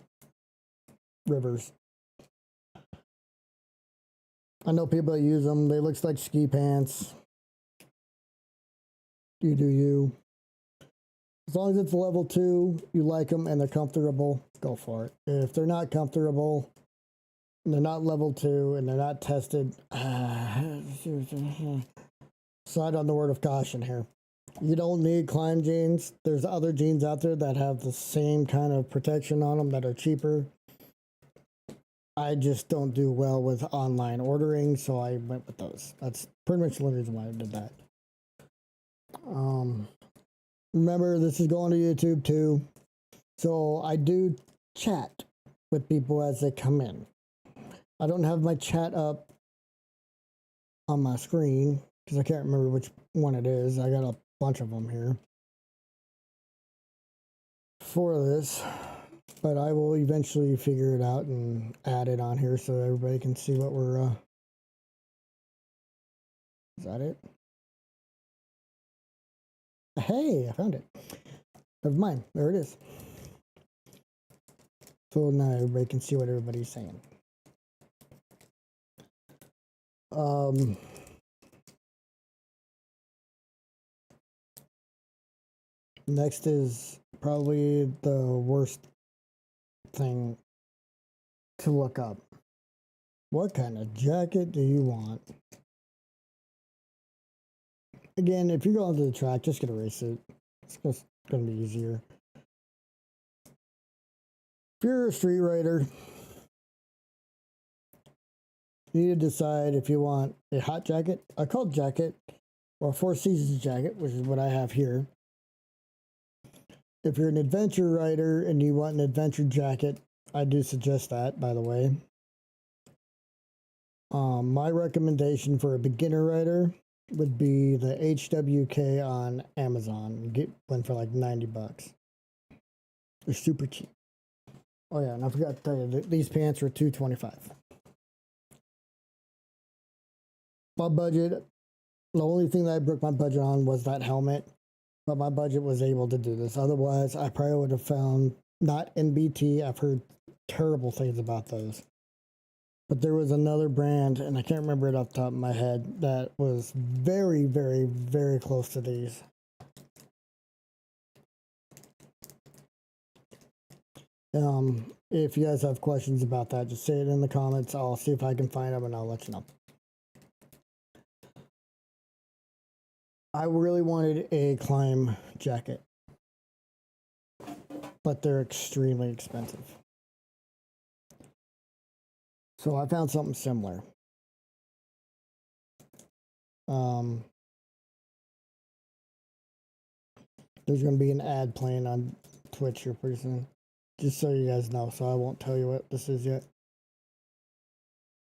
rivers. I know people that use them. They look like ski pants. You do you. As long as it's level 2, you like them and they're comfortable, go for it. If they're not comfortable, and they're not level 2, and they're not tested, slide on the word of caution here. You don't need climb jeans. There's other jeans out there that have the same kind of protection on them that are cheaper. I just don't do well with online ordering, so I went with those. That's pretty much the only reason why I did that. Remember, this is going to YouTube too, so I do chat with people as they come in. I don't have my chat up on my screen because I can't remember which one it is. I got a bunch of them here for this, but I will eventually figure it out and add it on here so everybody can see what we're is that it? Hey, I found it. Never mind, there it is. So now everybody can see what everybody's saying. Next is probably the worst thing to look up. What kind of jacket do you want? Again, if you're going to the track, just get a race suit. It's just going to be easier. If you're a street rider, you need to decide if you want a hot jacket, a cold jacket, or a Four Seasons jacket, which is what I have here. If you're an adventure rider and you want an adventure jacket, I do suggest that, by the way. My recommendation for a beginner rider would be the HWK on Amazon. You get one for like $90. They're super cheap. Oh yeah, and I forgot to tell you, these pants were $225. My budget, the only thing that I broke my budget on was that helmet, but my budget was able to do this. Otherwise, I probably would have found not NBT. I've heard terrible things about those. But there was another brand, and I can't remember it off the top of my head, that was very, very, very close to these. If you guys have questions about that, just say it in the comments. I'll see if I can find them, and I'll let you know. I really wanted a climb jacket, but they're extremely expensive. So I found something similar. There's going to be an ad playing on Twitch here pretty soon, just so you guys know. So I won't tell you what this is yet.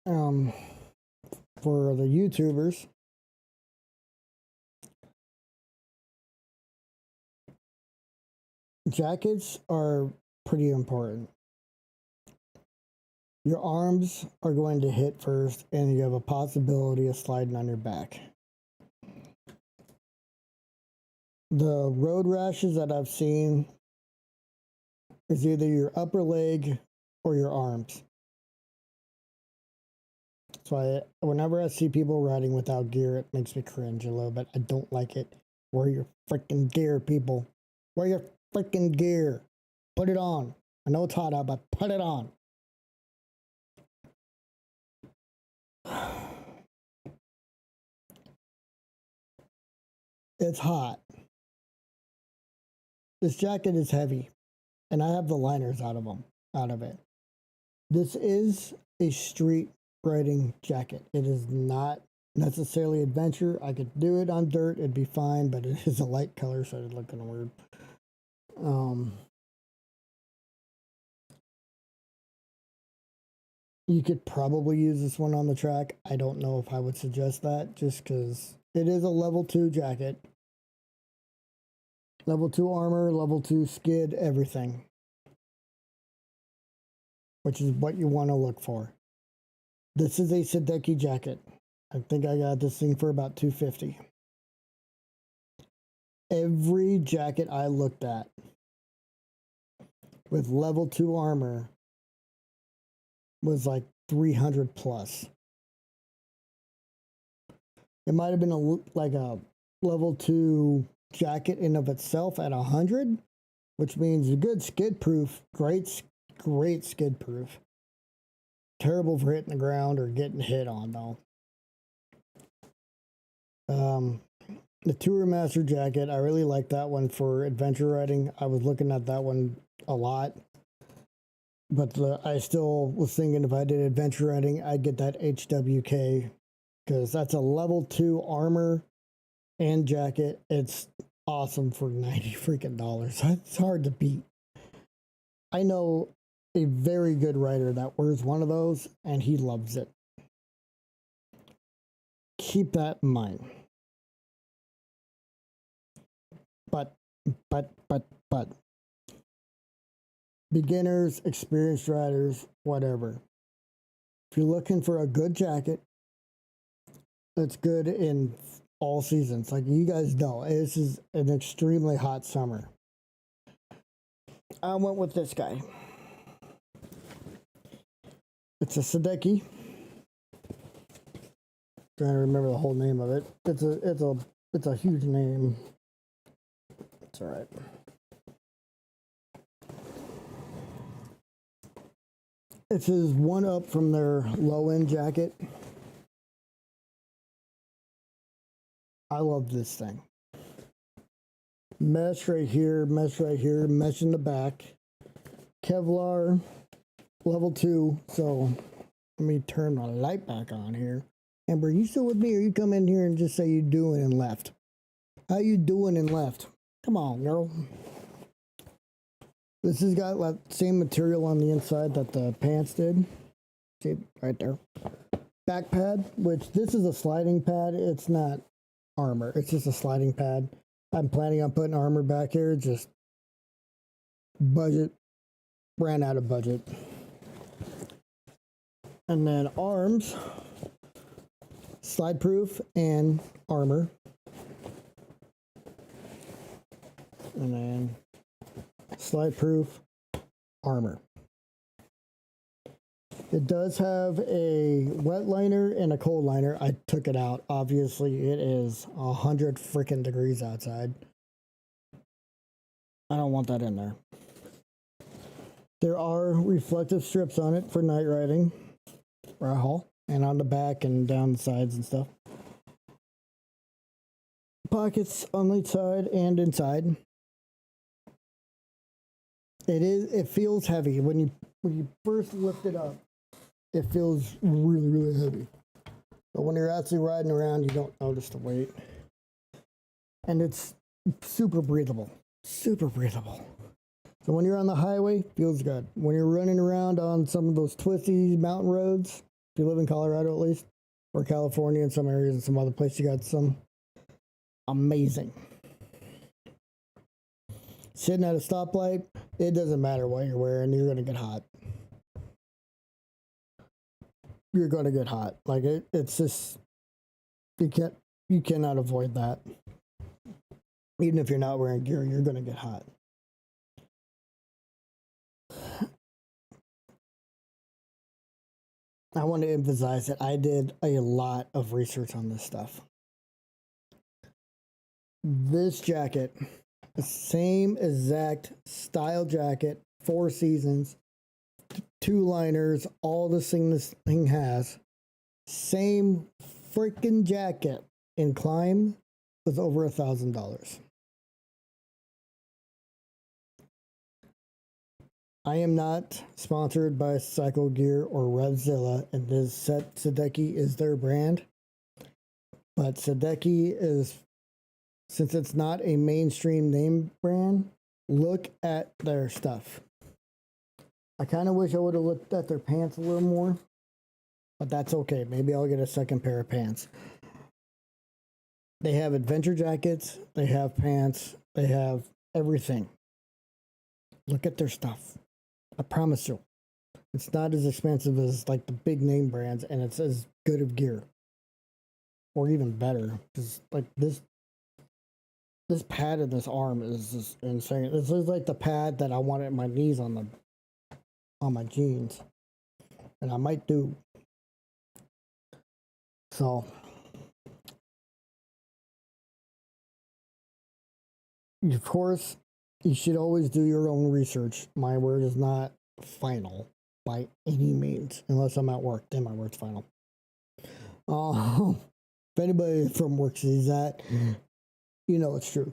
For the YouTubers, jackets are pretty important. Your arms are going to hit first, and you have a possibility of sliding on your back. The road rashes that I've seen is either your upper leg or your arms. So whenever I see people riding without gear, it makes me cringe a little bit. I don't like it. Wear your freaking gear, people. Wear your freaking gear. Put it on. I know it's hot out, but put it on. It's hot. This jacket is heavy, and I have the liners out of it. This is a street riding jacket. It is not necessarily adventure. I could do it on dirt, it'd be fine, but it is a light color, so it'd look kind of weird. You could probably use this one on the track. I don't know if I would suggest that, just because it is a level 2 jacket. Level 2 armor, level 2 skid, everything. Which is what you want to look for. This is a Sadeki jacket. I think I got this thing for about $250. Every jacket I looked at with level 2 armor was like 300 plus. It might have been like a level 2 jacket in of itself at 100, which means a good skid proof, great skid proof. Terrible for hitting the ground or getting hit on though. The Tour Master jacket, I really like that one for adventure riding. I was looking at that one a lot, but I still was thinking if I did adventure riding, I'd get that HWK, because that's a level 2 armor and jacket. It's awesome for $90 freaking dollars. It's hard to beat. I know a very good rider that wears one of those, and he loves it. Keep that in mind. But beginners, experienced riders, whatever. If you're looking for a good jacket that's good in all seasons, like you guys know, this is an extremely hot summer. I went with this guy. It's a Sadeki. Trying to remember the whole name of it. It's a huge name. It's all right. This is one up from their low-end jacket. I love this thing. Mesh right here, mesh in the back. Kevlar, level 2. So let me turn my light back on here. Amber, you still with me, or you come in here and just say you doing and left? How you doing and left? Come on, girl. This has got that same material on the inside that the pants did. See, right there. back pad, which this is a sliding pad. It's not armor. It's just a sliding pad. I'm planning on putting armor back here. Just budget, ran out of budget. And then arms, slide proof and armor. And then slide proof armor. It does have a wet liner and a cold liner. I took it out. Obviously, it is 100 freaking degrees outside. I don't want that in there. There are reflective strips on it for night riding, Rahul, and on the back and down the sides and stuff. Pockets on the side and inside. It feels heavy when you first lift it up. It feels really, really heavy. But when you're actually riding around, you don't notice the weight. And it's super breathable. Super breathable. So when you're on the highway, feels good. When you're running around on some of those twisty mountain roads, if you live in Colorado at least, or California in some areas and some other places, you got some amazing. Sitting at a stoplight, it doesn't matter what you're wearing, you're going to get hot. You're going to get hot. Like it's just, you cannot avoid that. Even if you're not wearing gear, you're going to get hot. I want to emphasize that I did a lot of research on this stuff. This jacket, the same exact style jacket, 4 seasons, 2 liners, all this thing has, same freaking jacket in Climb was over $1,000. I am not sponsored by Cycle Gear or Revzilla, and this Sadeki is their brand. But Sadeki is, since it's not a mainstream name brand, look at their stuff. I kind of wish I would have looked at their pants a little more, but that's okay. Maybe I'll get a second pair of pants. They have adventure jackets, they have pants, they have everything. Look at their stuff. I promise you, it's not as expensive as like the big name brands, and it's as good of gear, or even better. Because like this pad in this arm is just insane. This is like the pad that I want at my knees on my jeans, and I might do. So, of course, you should always do your own research. My word is not final by any means, unless I'm at work. Then my word's final. If anybody from work sees that, you know it's true.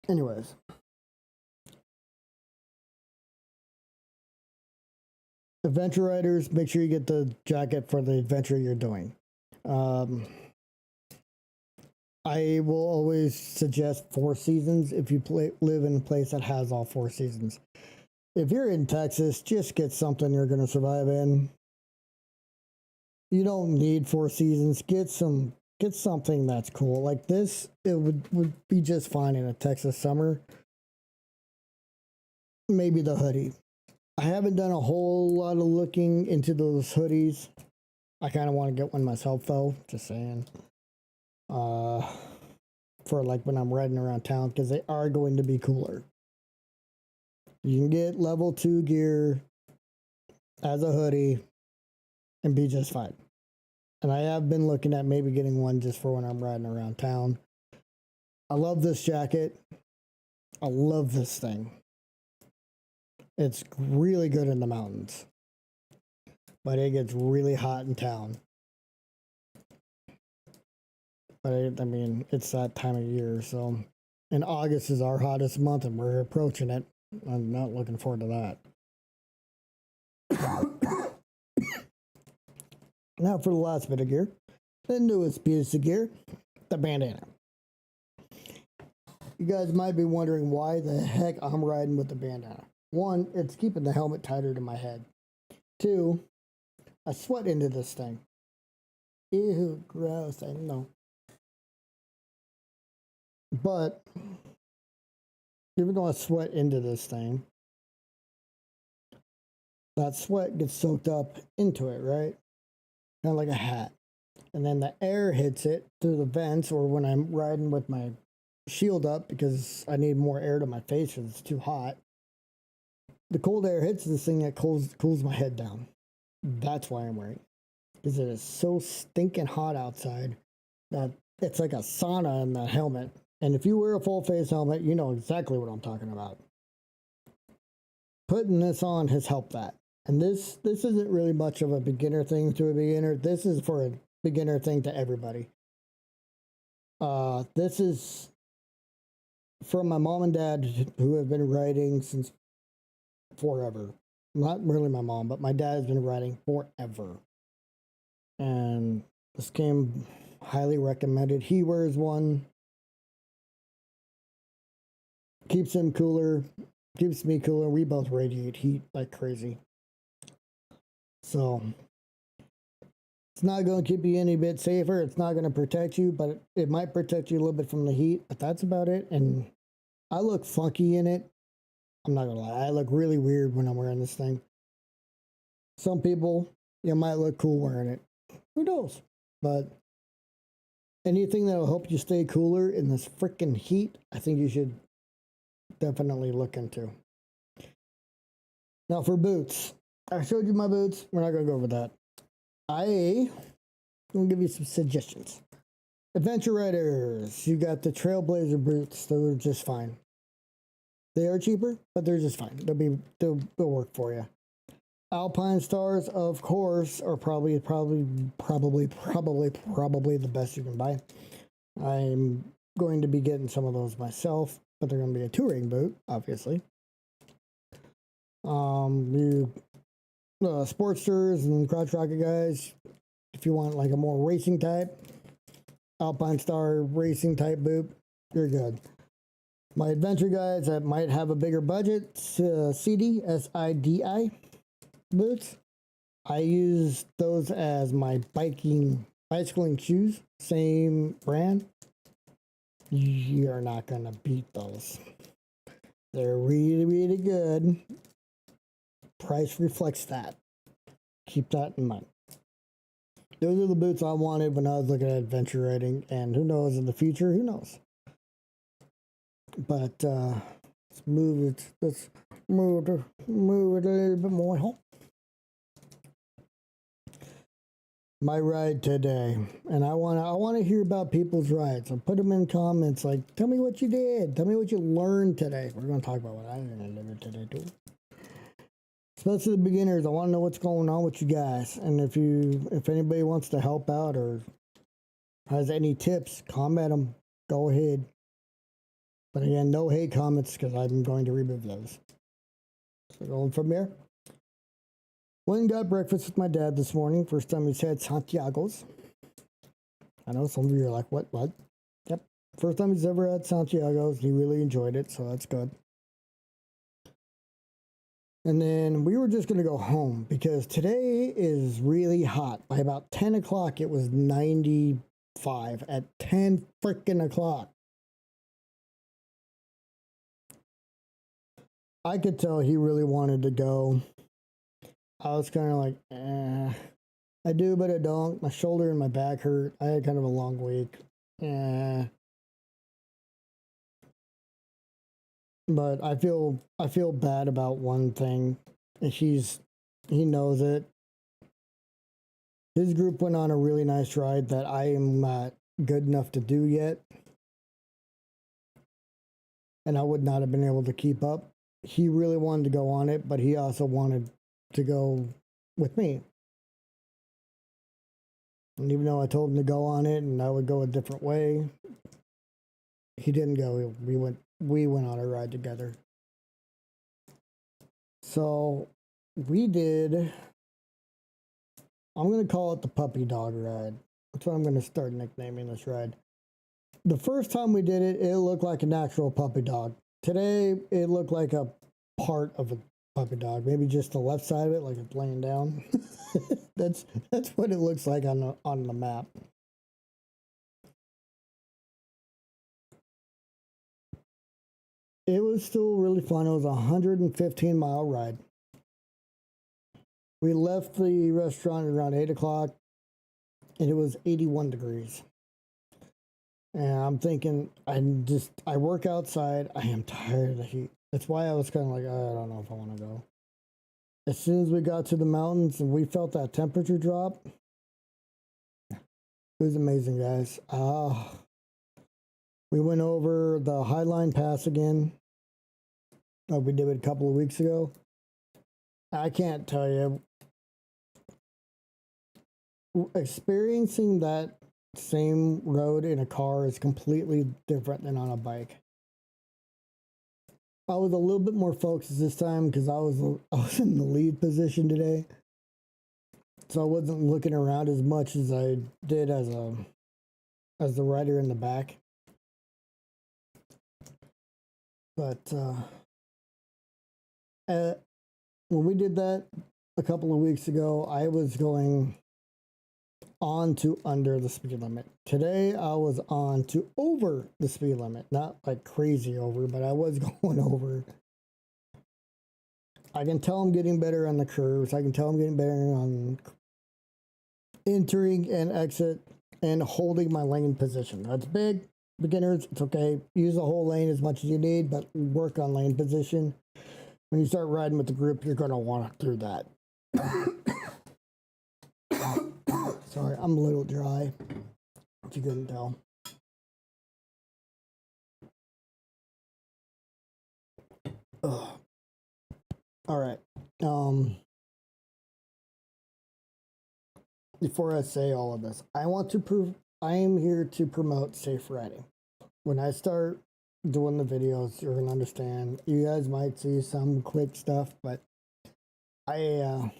Anyways. Adventure riders, make sure you get the jacket for the adventure you're doing. I will always suggest 4 seasons if you live in a place that has all 4 seasons. If you're in Texas, just get something you're going to survive in. You don't need 4 seasons. Get something that's cool. Like this, it would be just fine in a Texas summer. Maybe the hoodie. I haven't done a whole lot of looking into those hoodies. I kind of want to get one myself though, just saying. For like when I'm riding around town, because they are going to be cooler. You can get level 2 gear as a hoodie and be just fine. And I have been looking at maybe getting one just for when I'm riding around town. I love this jacket. I love this thing. It's really good in the mountains, but it gets really hot in town. But I mean, it's that time of year, so. And August is our hottest month, and we're approaching it. I'm not looking forward to that. Now for the last bit of gear. The newest piece of gear, the bandana. You guys might be wondering why the heck I'm riding with the bandana. 1, it's keeping the helmet tighter to my head. 2, I sweat into this thing. Ew, gross, I know. But even though I sweat into this thing, that sweat gets soaked up into it, right? Kind of like a hat. And then the air hits it through the vents, or when I'm riding with my shield up because I need more air to my face because it's too hot. The cold air hits this thing that cools my head down. That's why I'm wearing it. Because it is so stinking hot outside that it's like a sauna in the helmet. And if you wear a full face helmet, you know exactly what I'm talking about. Putting this on has helped that. And this isn't really much of a beginner thing to a beginner. This is for a beginner thing to everybody. This is from my mom and dad who have been riding since forever. Not really my mom, but my dad has been riding forever. And this came highly recommended. He wears one. Keeps him cooler. Keeps me cooler. We both radiate heat like crazy. So it's not going to keep you any bit safer. It's not going to protect you, but it might protect you a little bit from the heat. But that's about it. And I look funky in it. I'm not going to lie. I look really weird when I'm wearing this thing. Some people, you might look cool wearing it. Who knows? But anything that will help you stay cooler in this freaking heat, I think you should definitely look into. Now for boots. I showed you my boots. We're not going to go over that. I'm going to give you some suggestions. Adventure Riders. You got the Trailblazer boots. They're just fine. They are cheaper, but they're just fine. They'll work for you. Alpine Stars, of course, are probably the best you can buy. I'm going to be getting some of those myself, but they're going to be a touring boot, obviously. You Sportsters and crotch rocket guys, if you want like a more racing type, Alpine Star racing type boot, you're good. My adventure guys that might have a bigger budget, SIDI boots. I use those as my bicycling shoes, same brand. You're not gonna beat those. They're really, really good. Price reflects that. Keep that in mind. Those are the boots I wanted when I was looking at adventure riding, and who knows in the future, who knows. But let's move it a little bit more. My ride today, and I want to hear about people's rides. So put them in comments. Like, tell me what you did. Tell me what you learned today. We're going to talk about what I learned today too. Especially the beginners. I want to know what's going on with you guys, and if anybody wants to help out or has any tips, comment them. Go ahead. But again, no hate comments because I'm going to remove those. So going from there. Went and got breakfast with my dad this morning. First time he's had Santiago's. I know some of you are like, what? Yep. First time he's ever had Santiago's. He really enjoyed it, so that's good. And then we were just going to go home because today is really hot. By about 10 o'clock, it was 95 at 10 freaking o'clock. I could tell he really wanted to go. I was kind of like, I do, but I don't. My shoulder and my back hurt. I had kind of a long week. But I feel bad about one thing. He knows it. His group went on a really nice ride that I am not good enough to do yet. And I would not have been able to keep up. He really wanted to go on it, but he also wanted to go with me. And even though I told him to go on it and I would go a different way, he didn't go. We went on a ride together. So we did, I'm going to call it the puppy dog ride. That's what I'm going to start nicknaming this ride. The first time we did it, it looked like an actual puppy dog. Today, it looked like a part of a puppy dog. Maybe just the left side of it, like it's laying down. that's what it looks like on the map. It was still really fun. It was a 115-mile ride. We left the restaurant around 8 o'clock, and it was 81 degrees. And I'm thinking, I work outside. I am tired of the heat. That's why I was kind of like, I don't know if I want to go. As soon as we got to the mountains and we felt that temperature drop, it was amazing, guys. We went over the Highline Pass again. We did it a couple of weeks ago. I can't tell you. Experiencing that same road in a car is completely different than on a bike. I was a little bit more focused this time because I was in the lead position today, so I wasn't looking around as much as I did as the rider in the back. But when we did that a couple of weeks ago, I was going on to under the speed limit. Today I was on to over the speed limit, not like crazy over, but I was going over. I can tell I'm getting better on the curves. I can tell I'm getting better on entering and exit and holding my lane position. That's big. Beginners, it's okay. Use the whole lane as much as you need, but work on lane position. When you start riding with the group, you're going to want to do that. Sorry, I'm a little dry, if you couldn't tell. Ugh. All right. Before I say all of this, I am here to promote safe riding. When I start doing the videos, you're gonna understand. You guys might see some quick stuff, but I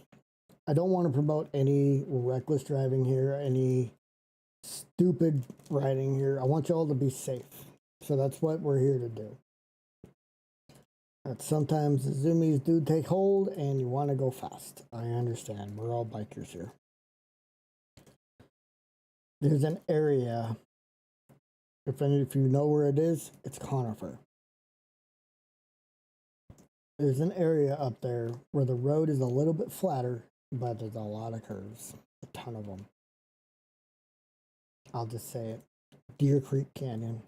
don't want to promote any reckless driving here, any stupid riding here. I want y'all to be safe. So that's what we're here to do. But sometimes the zoomies do take hold and you want to go fast. I understand. We're all bikers here. There's an area, if you know where it is, it's Conifer. There's an area up there where the road is a little bit flatter, but there's a lot of curves, a ton of them. I'll just say it. Deer Creek Canyon.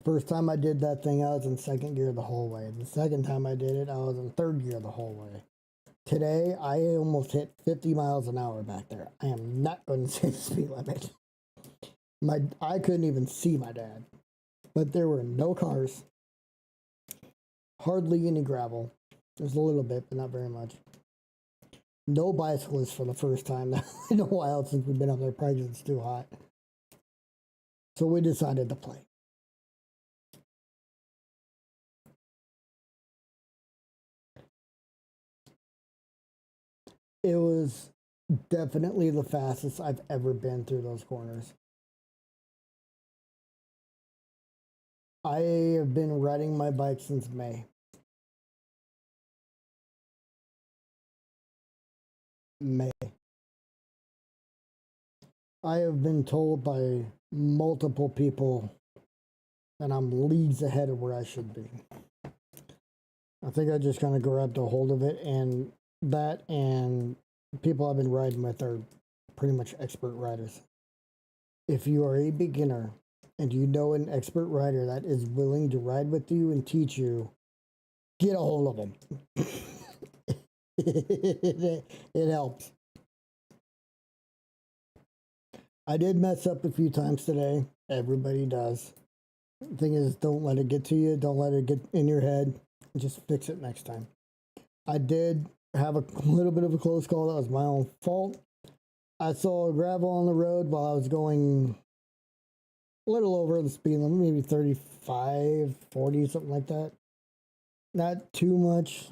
First time I did that thing, I was in second gear the whole way. The second time I did it, I was in third gear the whole way. Today, I almost hit 50 miles an hour back there. I am not going to say the speed limit. I couldn't even see my dad. But there were no cars. Hardly any gravel. There's a little bit, but not very much. No bicyclists for the first time in a while since we've been up there, probably because it's too hot. So we decided to play. It was definitely the fastest I've ever been through those corners. I have been riding my bike since May. I have been told by multiple people that I'm leagues ahead of where I should be. I think I just kind of grabbed a hold of it, and people I've been riding with are pretty much expert riders. If you are a beginner and you know an expert rider that is willing to ride with you and teach you, get a hold of them. It helps. I did mess up a few times today. Everybody does. The thing is, don't let it get to you. Don't let it get in your head. Just fix it next time. I did have a little bit of a close call. That was my own fault. I saw gravel on the road while I was going a little over the speed limit, maybe 35, 40, something like that. Not too much,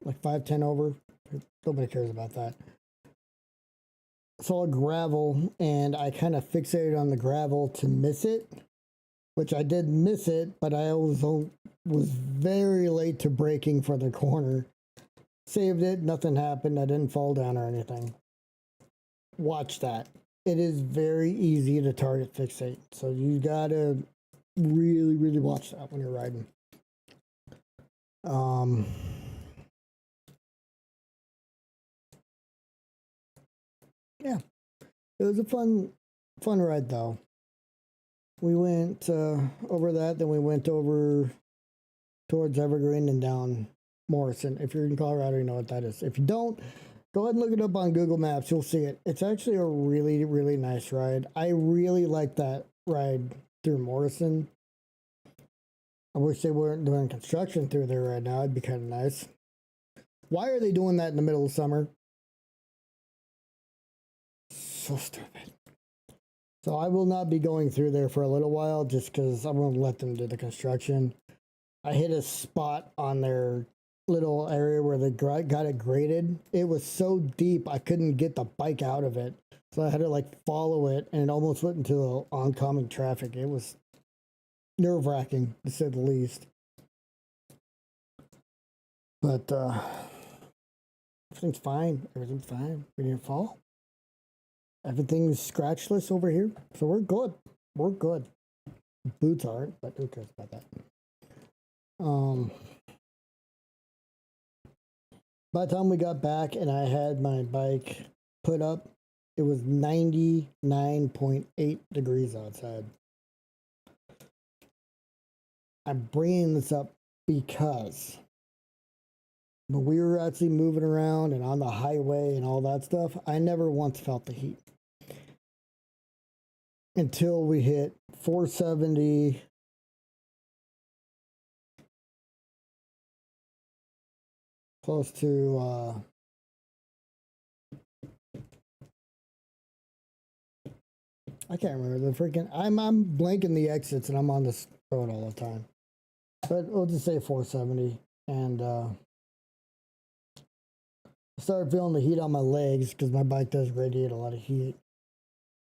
like 5, 10 over. Nobody cares about that. Saw gravel and I kind of fixated on the gravel to miss it. which I did miss it, but I was very late to braking for the corner. Saved it, nothing happened. I didn't fall down or anything. Watch that. It is very easy to target fixate, so you gotta really, really watch that when you're riding. Yeah, it was a fun ride though. We went over that, then we went over towards Evergreen and down Morrison. If you're in Colorado, you know what that is. If you don't, go ahead and look it up on Google Maps. You'll see it. It's actually a really, really nice ride. I really like that ride through Morrison. I wish they weren't doing construction through there right now. It'd be kind of nice. Why are they doing that in the middle of summer? So stupid. So I will not be going through there for a little while just because I won't let them do the construction. I hit a spot on their little area where they got it graded. It was so deep I couldn't get the bike out of it. So I had to like follow it, and it almost went into the oncoming traffic. It was nerve-wracking, to say the least. But everything's fine. Everything's fine. We didn't fall. Everything's scratchless over here, so we're good. We're good. Boots aren't, but who cares about that? By the time we got back and I had my bike put up, it was 99.8 degrees outside. I'm bringing this up because when we were actually moving around and on the highway and all that stuff, I never once felt the heat. Until we hit 470, close to I can't remember the freaking. I'm blanking the exits and I'm on this road all the time. But we'll just say 470, and I started feeling the heat on my legs because my bike does radiate a lot of heat.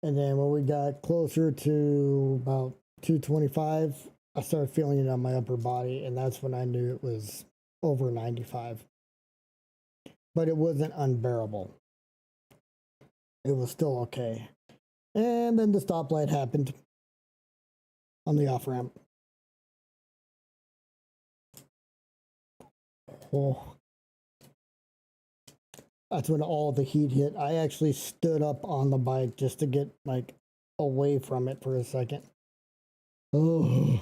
And then when we got closer to about 225, I started feeling it on my upper body, and that's when I knew it was over 95. But it wasn't unbearable. It was still okay. And then the stoplight happened on the off-ramp. Oh. That's when all the heat hit. I actually stood up on the bike just to get like away from it for a second. Oh.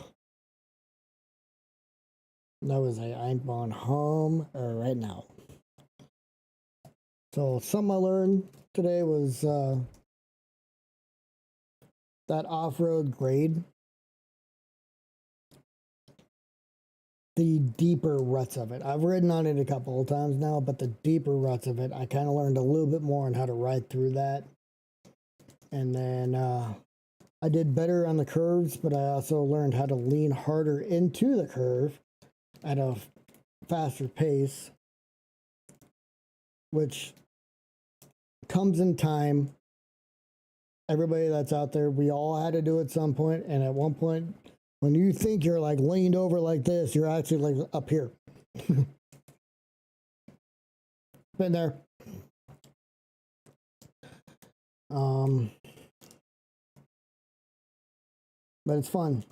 That was I'm going home right now. So something I learned today was that off-road grade, the deeper ruts of it. I've ridden on it a couple of times now, but the deeper ruts of it, I kind of learned a little bit more on how to ride through that. And then I did better on the curves, but I also learned how to lean harder into the curve at a faster pace, which comes in time. Everybody that's out there, we all had to do it at some point, and at one point, when you think you're like leaned over like this, you're actually like up here. Been there. But it's fun.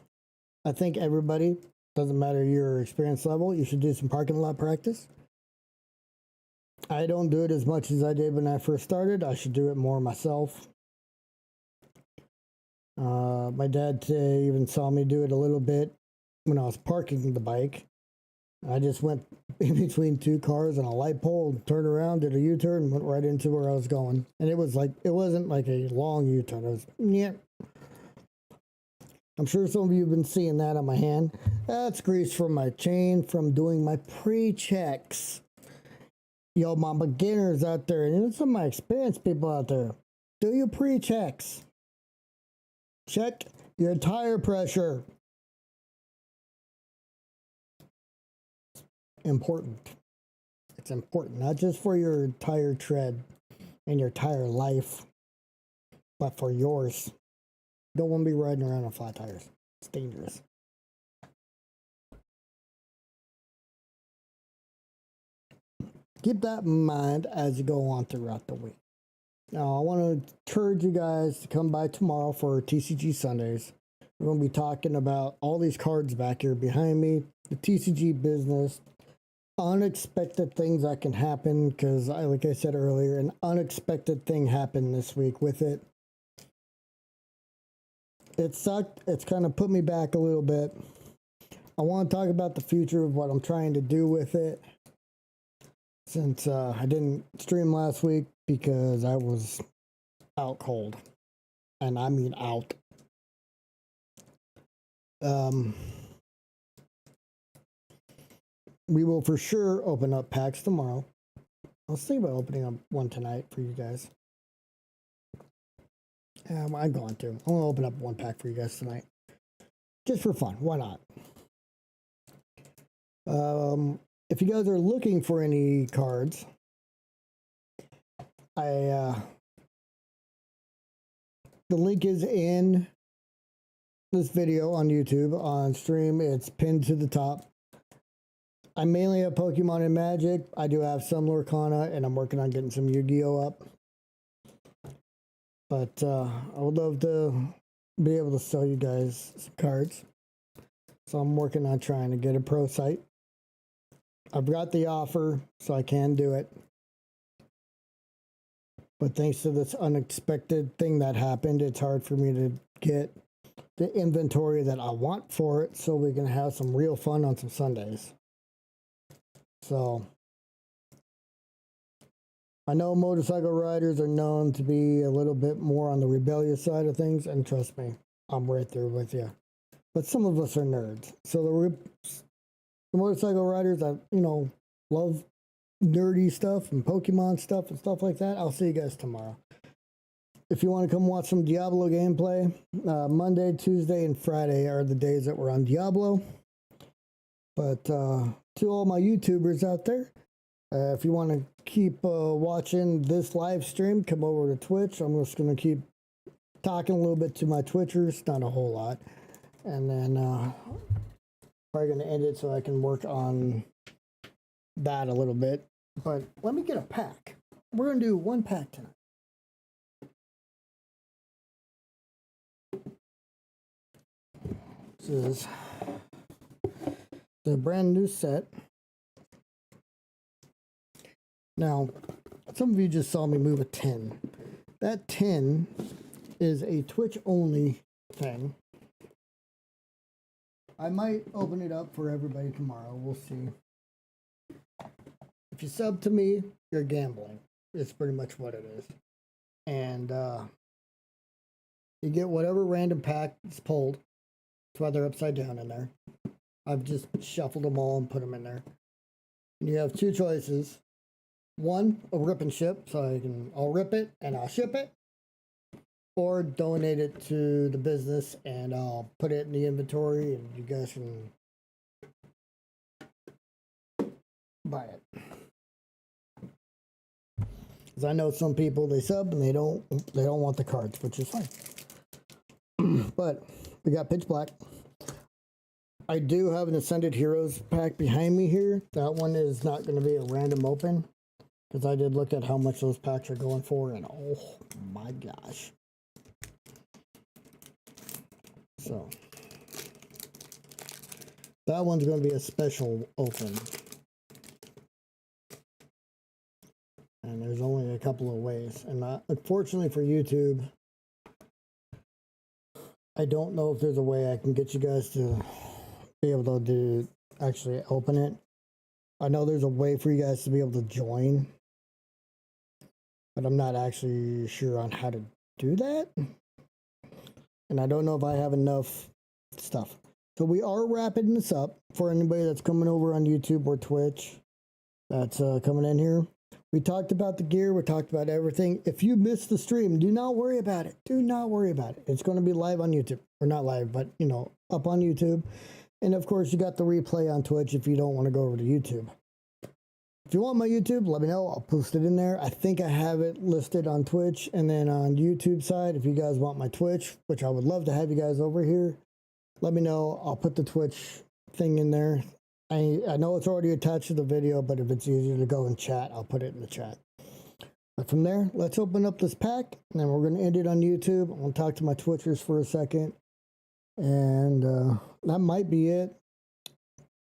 I think everybody, doesn't matter your experience level, you should do some parking lot practice. I don't do it as much as I did when I first started. I should do it more myself. My dad today even saw me do it a little bit when I was parking the bike. I just went in between two cars and a light pole, turned around, did a U-turn, and went right into where I was going. And it wasn't like a long U-turn. It was, yeah. I'm sure some of you have been seeing that on my hand. That's grease from my chain from doing my pre-checks. Yo, my beginners out there, and even some of my experienced people out there, do your pre-checks. Check your tire pressure. Important. It's important, not just for your tire tread and your tire life, but for yours. You don't want to be riding around on flat tires. It's dangerous. Keep that in mind as you go on throughout the week. Now, I want to encourage you guys to come by tomorrow for TCG Sundays. We're going to be talking about all these cards back here behind me, the TCG business, unexpected things that can happen, because like I said earlier, an unexpected thing happened this week with it. It sucked. It's kind of put me back a little bit. I want to talk about the future of what I'm trying to do with it, since I didn't stream last week because I was out cold, and I mean out. We will for sure open up packs tomorrow. I'll think about opening up one tonight for you guys. I'm going to. I'm going to open up one pack for you guys tonight. Just for fun. Why not? If you guys are looking for any cards, the link is in this video on YouTube. On stream, it's pinned to the top. I mainly have Pokemon and Magic. I do have some Lorcana, and I'm working on getting some Yu-Gi-Oh up. But I would love to be able to sell you guys some cards. So I'm working on trying to get a pro site. I've got the offer, so I can do it. But thanks to this unexpected thing that happened, it's hard for me to get the inventory that I want for it, so we can have some real fun on some Sundays. So I know motorcycle riders are known to be a little bit more on the rebellious side of things, and trust me, I'm right there with you. But some of us are nerds. So the motorcycle riders that, love nerdy stuff and Pokemon stuff and stuff like that, I'll see you guys tomorrow. If you want to come watch some Diablo gameplay, Monday, Tuesday, and Friday are the days that we're on Diablo. But to all my YouTubers out there, if you want to keep watching this live stream, come over to Twitch. I'm just going to keep talking a little bit to my Twitchers, not a whole lot. And then probably going to end it so I can work on that a little bit. But let me get a pack. We're going to do one pack tonight. This is the brand new set. Now, some of you just saw me move a 10. That 10 is a Twitch only thing. I might open it up for everybody tomorrow. We'll see. If you sub to me, you're gambling. It's pretty much what it is. And you get whatever random pack is pulled. That's why they're upside down in there. I've just shuffled them all and put them in there. And you have two choices. One, a rip and ship, so I'll rip it and I'll ship it. Or donate it to the business and I'll put it in the inventory and you guys can buy it. Because I know some people, they sub and they don't want the cards, which is fine. But we got Pitch Black. I do have an Ascended Heroes pack behind me here. That one is not going to be a random open, because I did look at how much those packs are going for, and oh my gosh. So that one's going to be a special open. And there's only a couple of ways. And unfortunately for YouTube, I don't know if there's a way I can get you guys to be able to actually open it. I know there's a way for you guys to be able to join, but I'm not actually sure on how to do that. And I don't know if I have enough stuff. So we are wrapping this up for anybody that's coming over on YouTube or Twitch that's coming in here. We talked about the gear. We talked about everything. If you missed the stream, do not worry about it. Do not worry about it. It's going to be live on YouTube. Or not live, but, up on YouTube. And, of course, you got the replay on Twitch if you don't want to go over to YouTube. If you want my YouTube, let me know. I'll post it in there. I think I have it listed on Twitch. And then on YouTube side, if you guys want my Twitch, which I would love to have you guys over here, let me know. I'll put the Twitch thing in there. I know it's already attached to the video, but if it's easier to go and chat, I'll put it in the chat. But from there, let's open up this pack, and then we're going to end it on YouTube. I'm going to talk to my Twitchers for a second, and that might be it.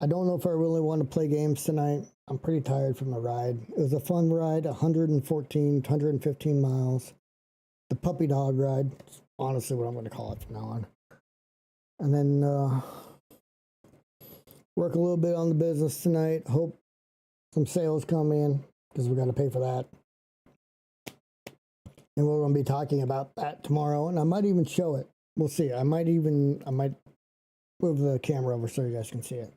I don't know if I really want to play games tonight. I'm pretty tired from the ride. It was a fun ride, 115 miles. The puppy dog ride, is honestly what I'm going to call it from now on. And then work a little bit on the business tonight. Hope some sales come in, because we got to pay for that. And we're going to be talking about that tomorrow, and I might even show it. We'll see. I might move the camera over so you guys can see it.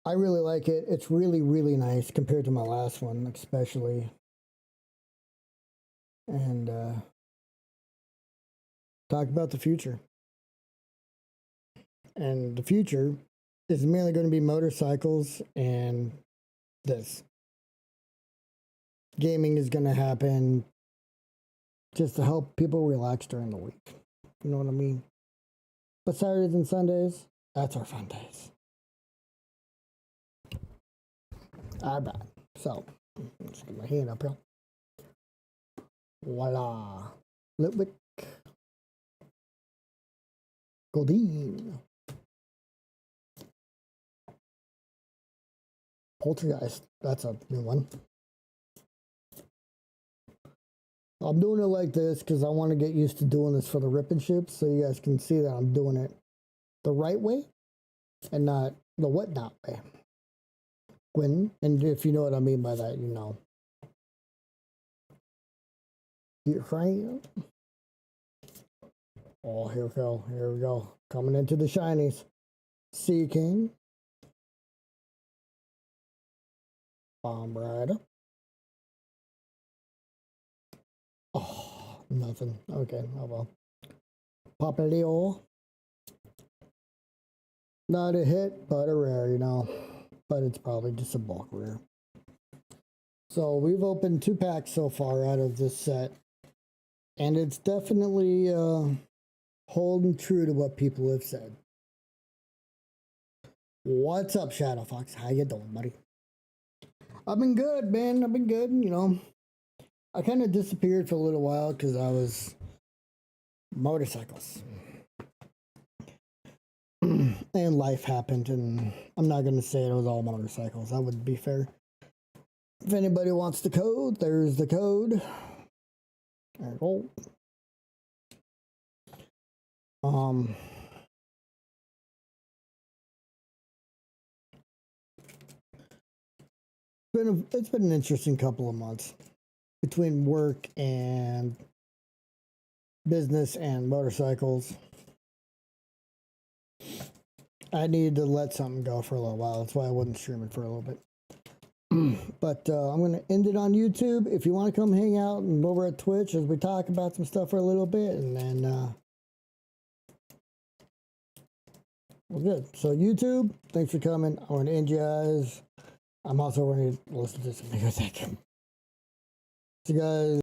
I really like it. It's really, really nice compared to my last one, especially. And talk about the future. And the future is mainly going to be motorcycles and this. Gaming is going to happen just to help people relax during the week. You know what I mean? But Saturdays and Sundays, that's our fun days. All right. So, let's get my hand up here. Voila. Litwick. Goldine. Poltergeist. That's a new one. I'm doing it like this because I want to get used to doing this for the rip and ships, so you guys can see that I'm doing it the right way and not the whatnot way. When, and if you know what I mean by that, you know. Here, right? Oh, here we go. Here we go. Coming into the shinies. Sea King. Bomb Rider. Oh, nothing. Okay, oh well. Papaleo. Not a hit, but a rare, you know. But it's probably just a bulk rare. So we've opened 2 packs so far out of this set. And it's definitely holding true to what people have said. What's up, Shadow Fox? How you doing, buddy? I've been good, man. I've been good, you know. I kind of disappeared for a little while because I was motorcycles. And life happened, and I'm not going to say it was all motorcycles. That wouldn't be fair. If anybody wants the code, there's the code. There you go. It's been an interesting couple of months between work and business and motorcycles. I needed to let something go for a little while. That's why I wasn't streaming for a little bit. But I'm going to end it on YouTube. If you want to come hang out and over at Twitch as we talk about some stuff for a little bit, and then we're good. So YouTube, thanks for coming. I want to end you guys. I'm also going to listen to some music. See you guys.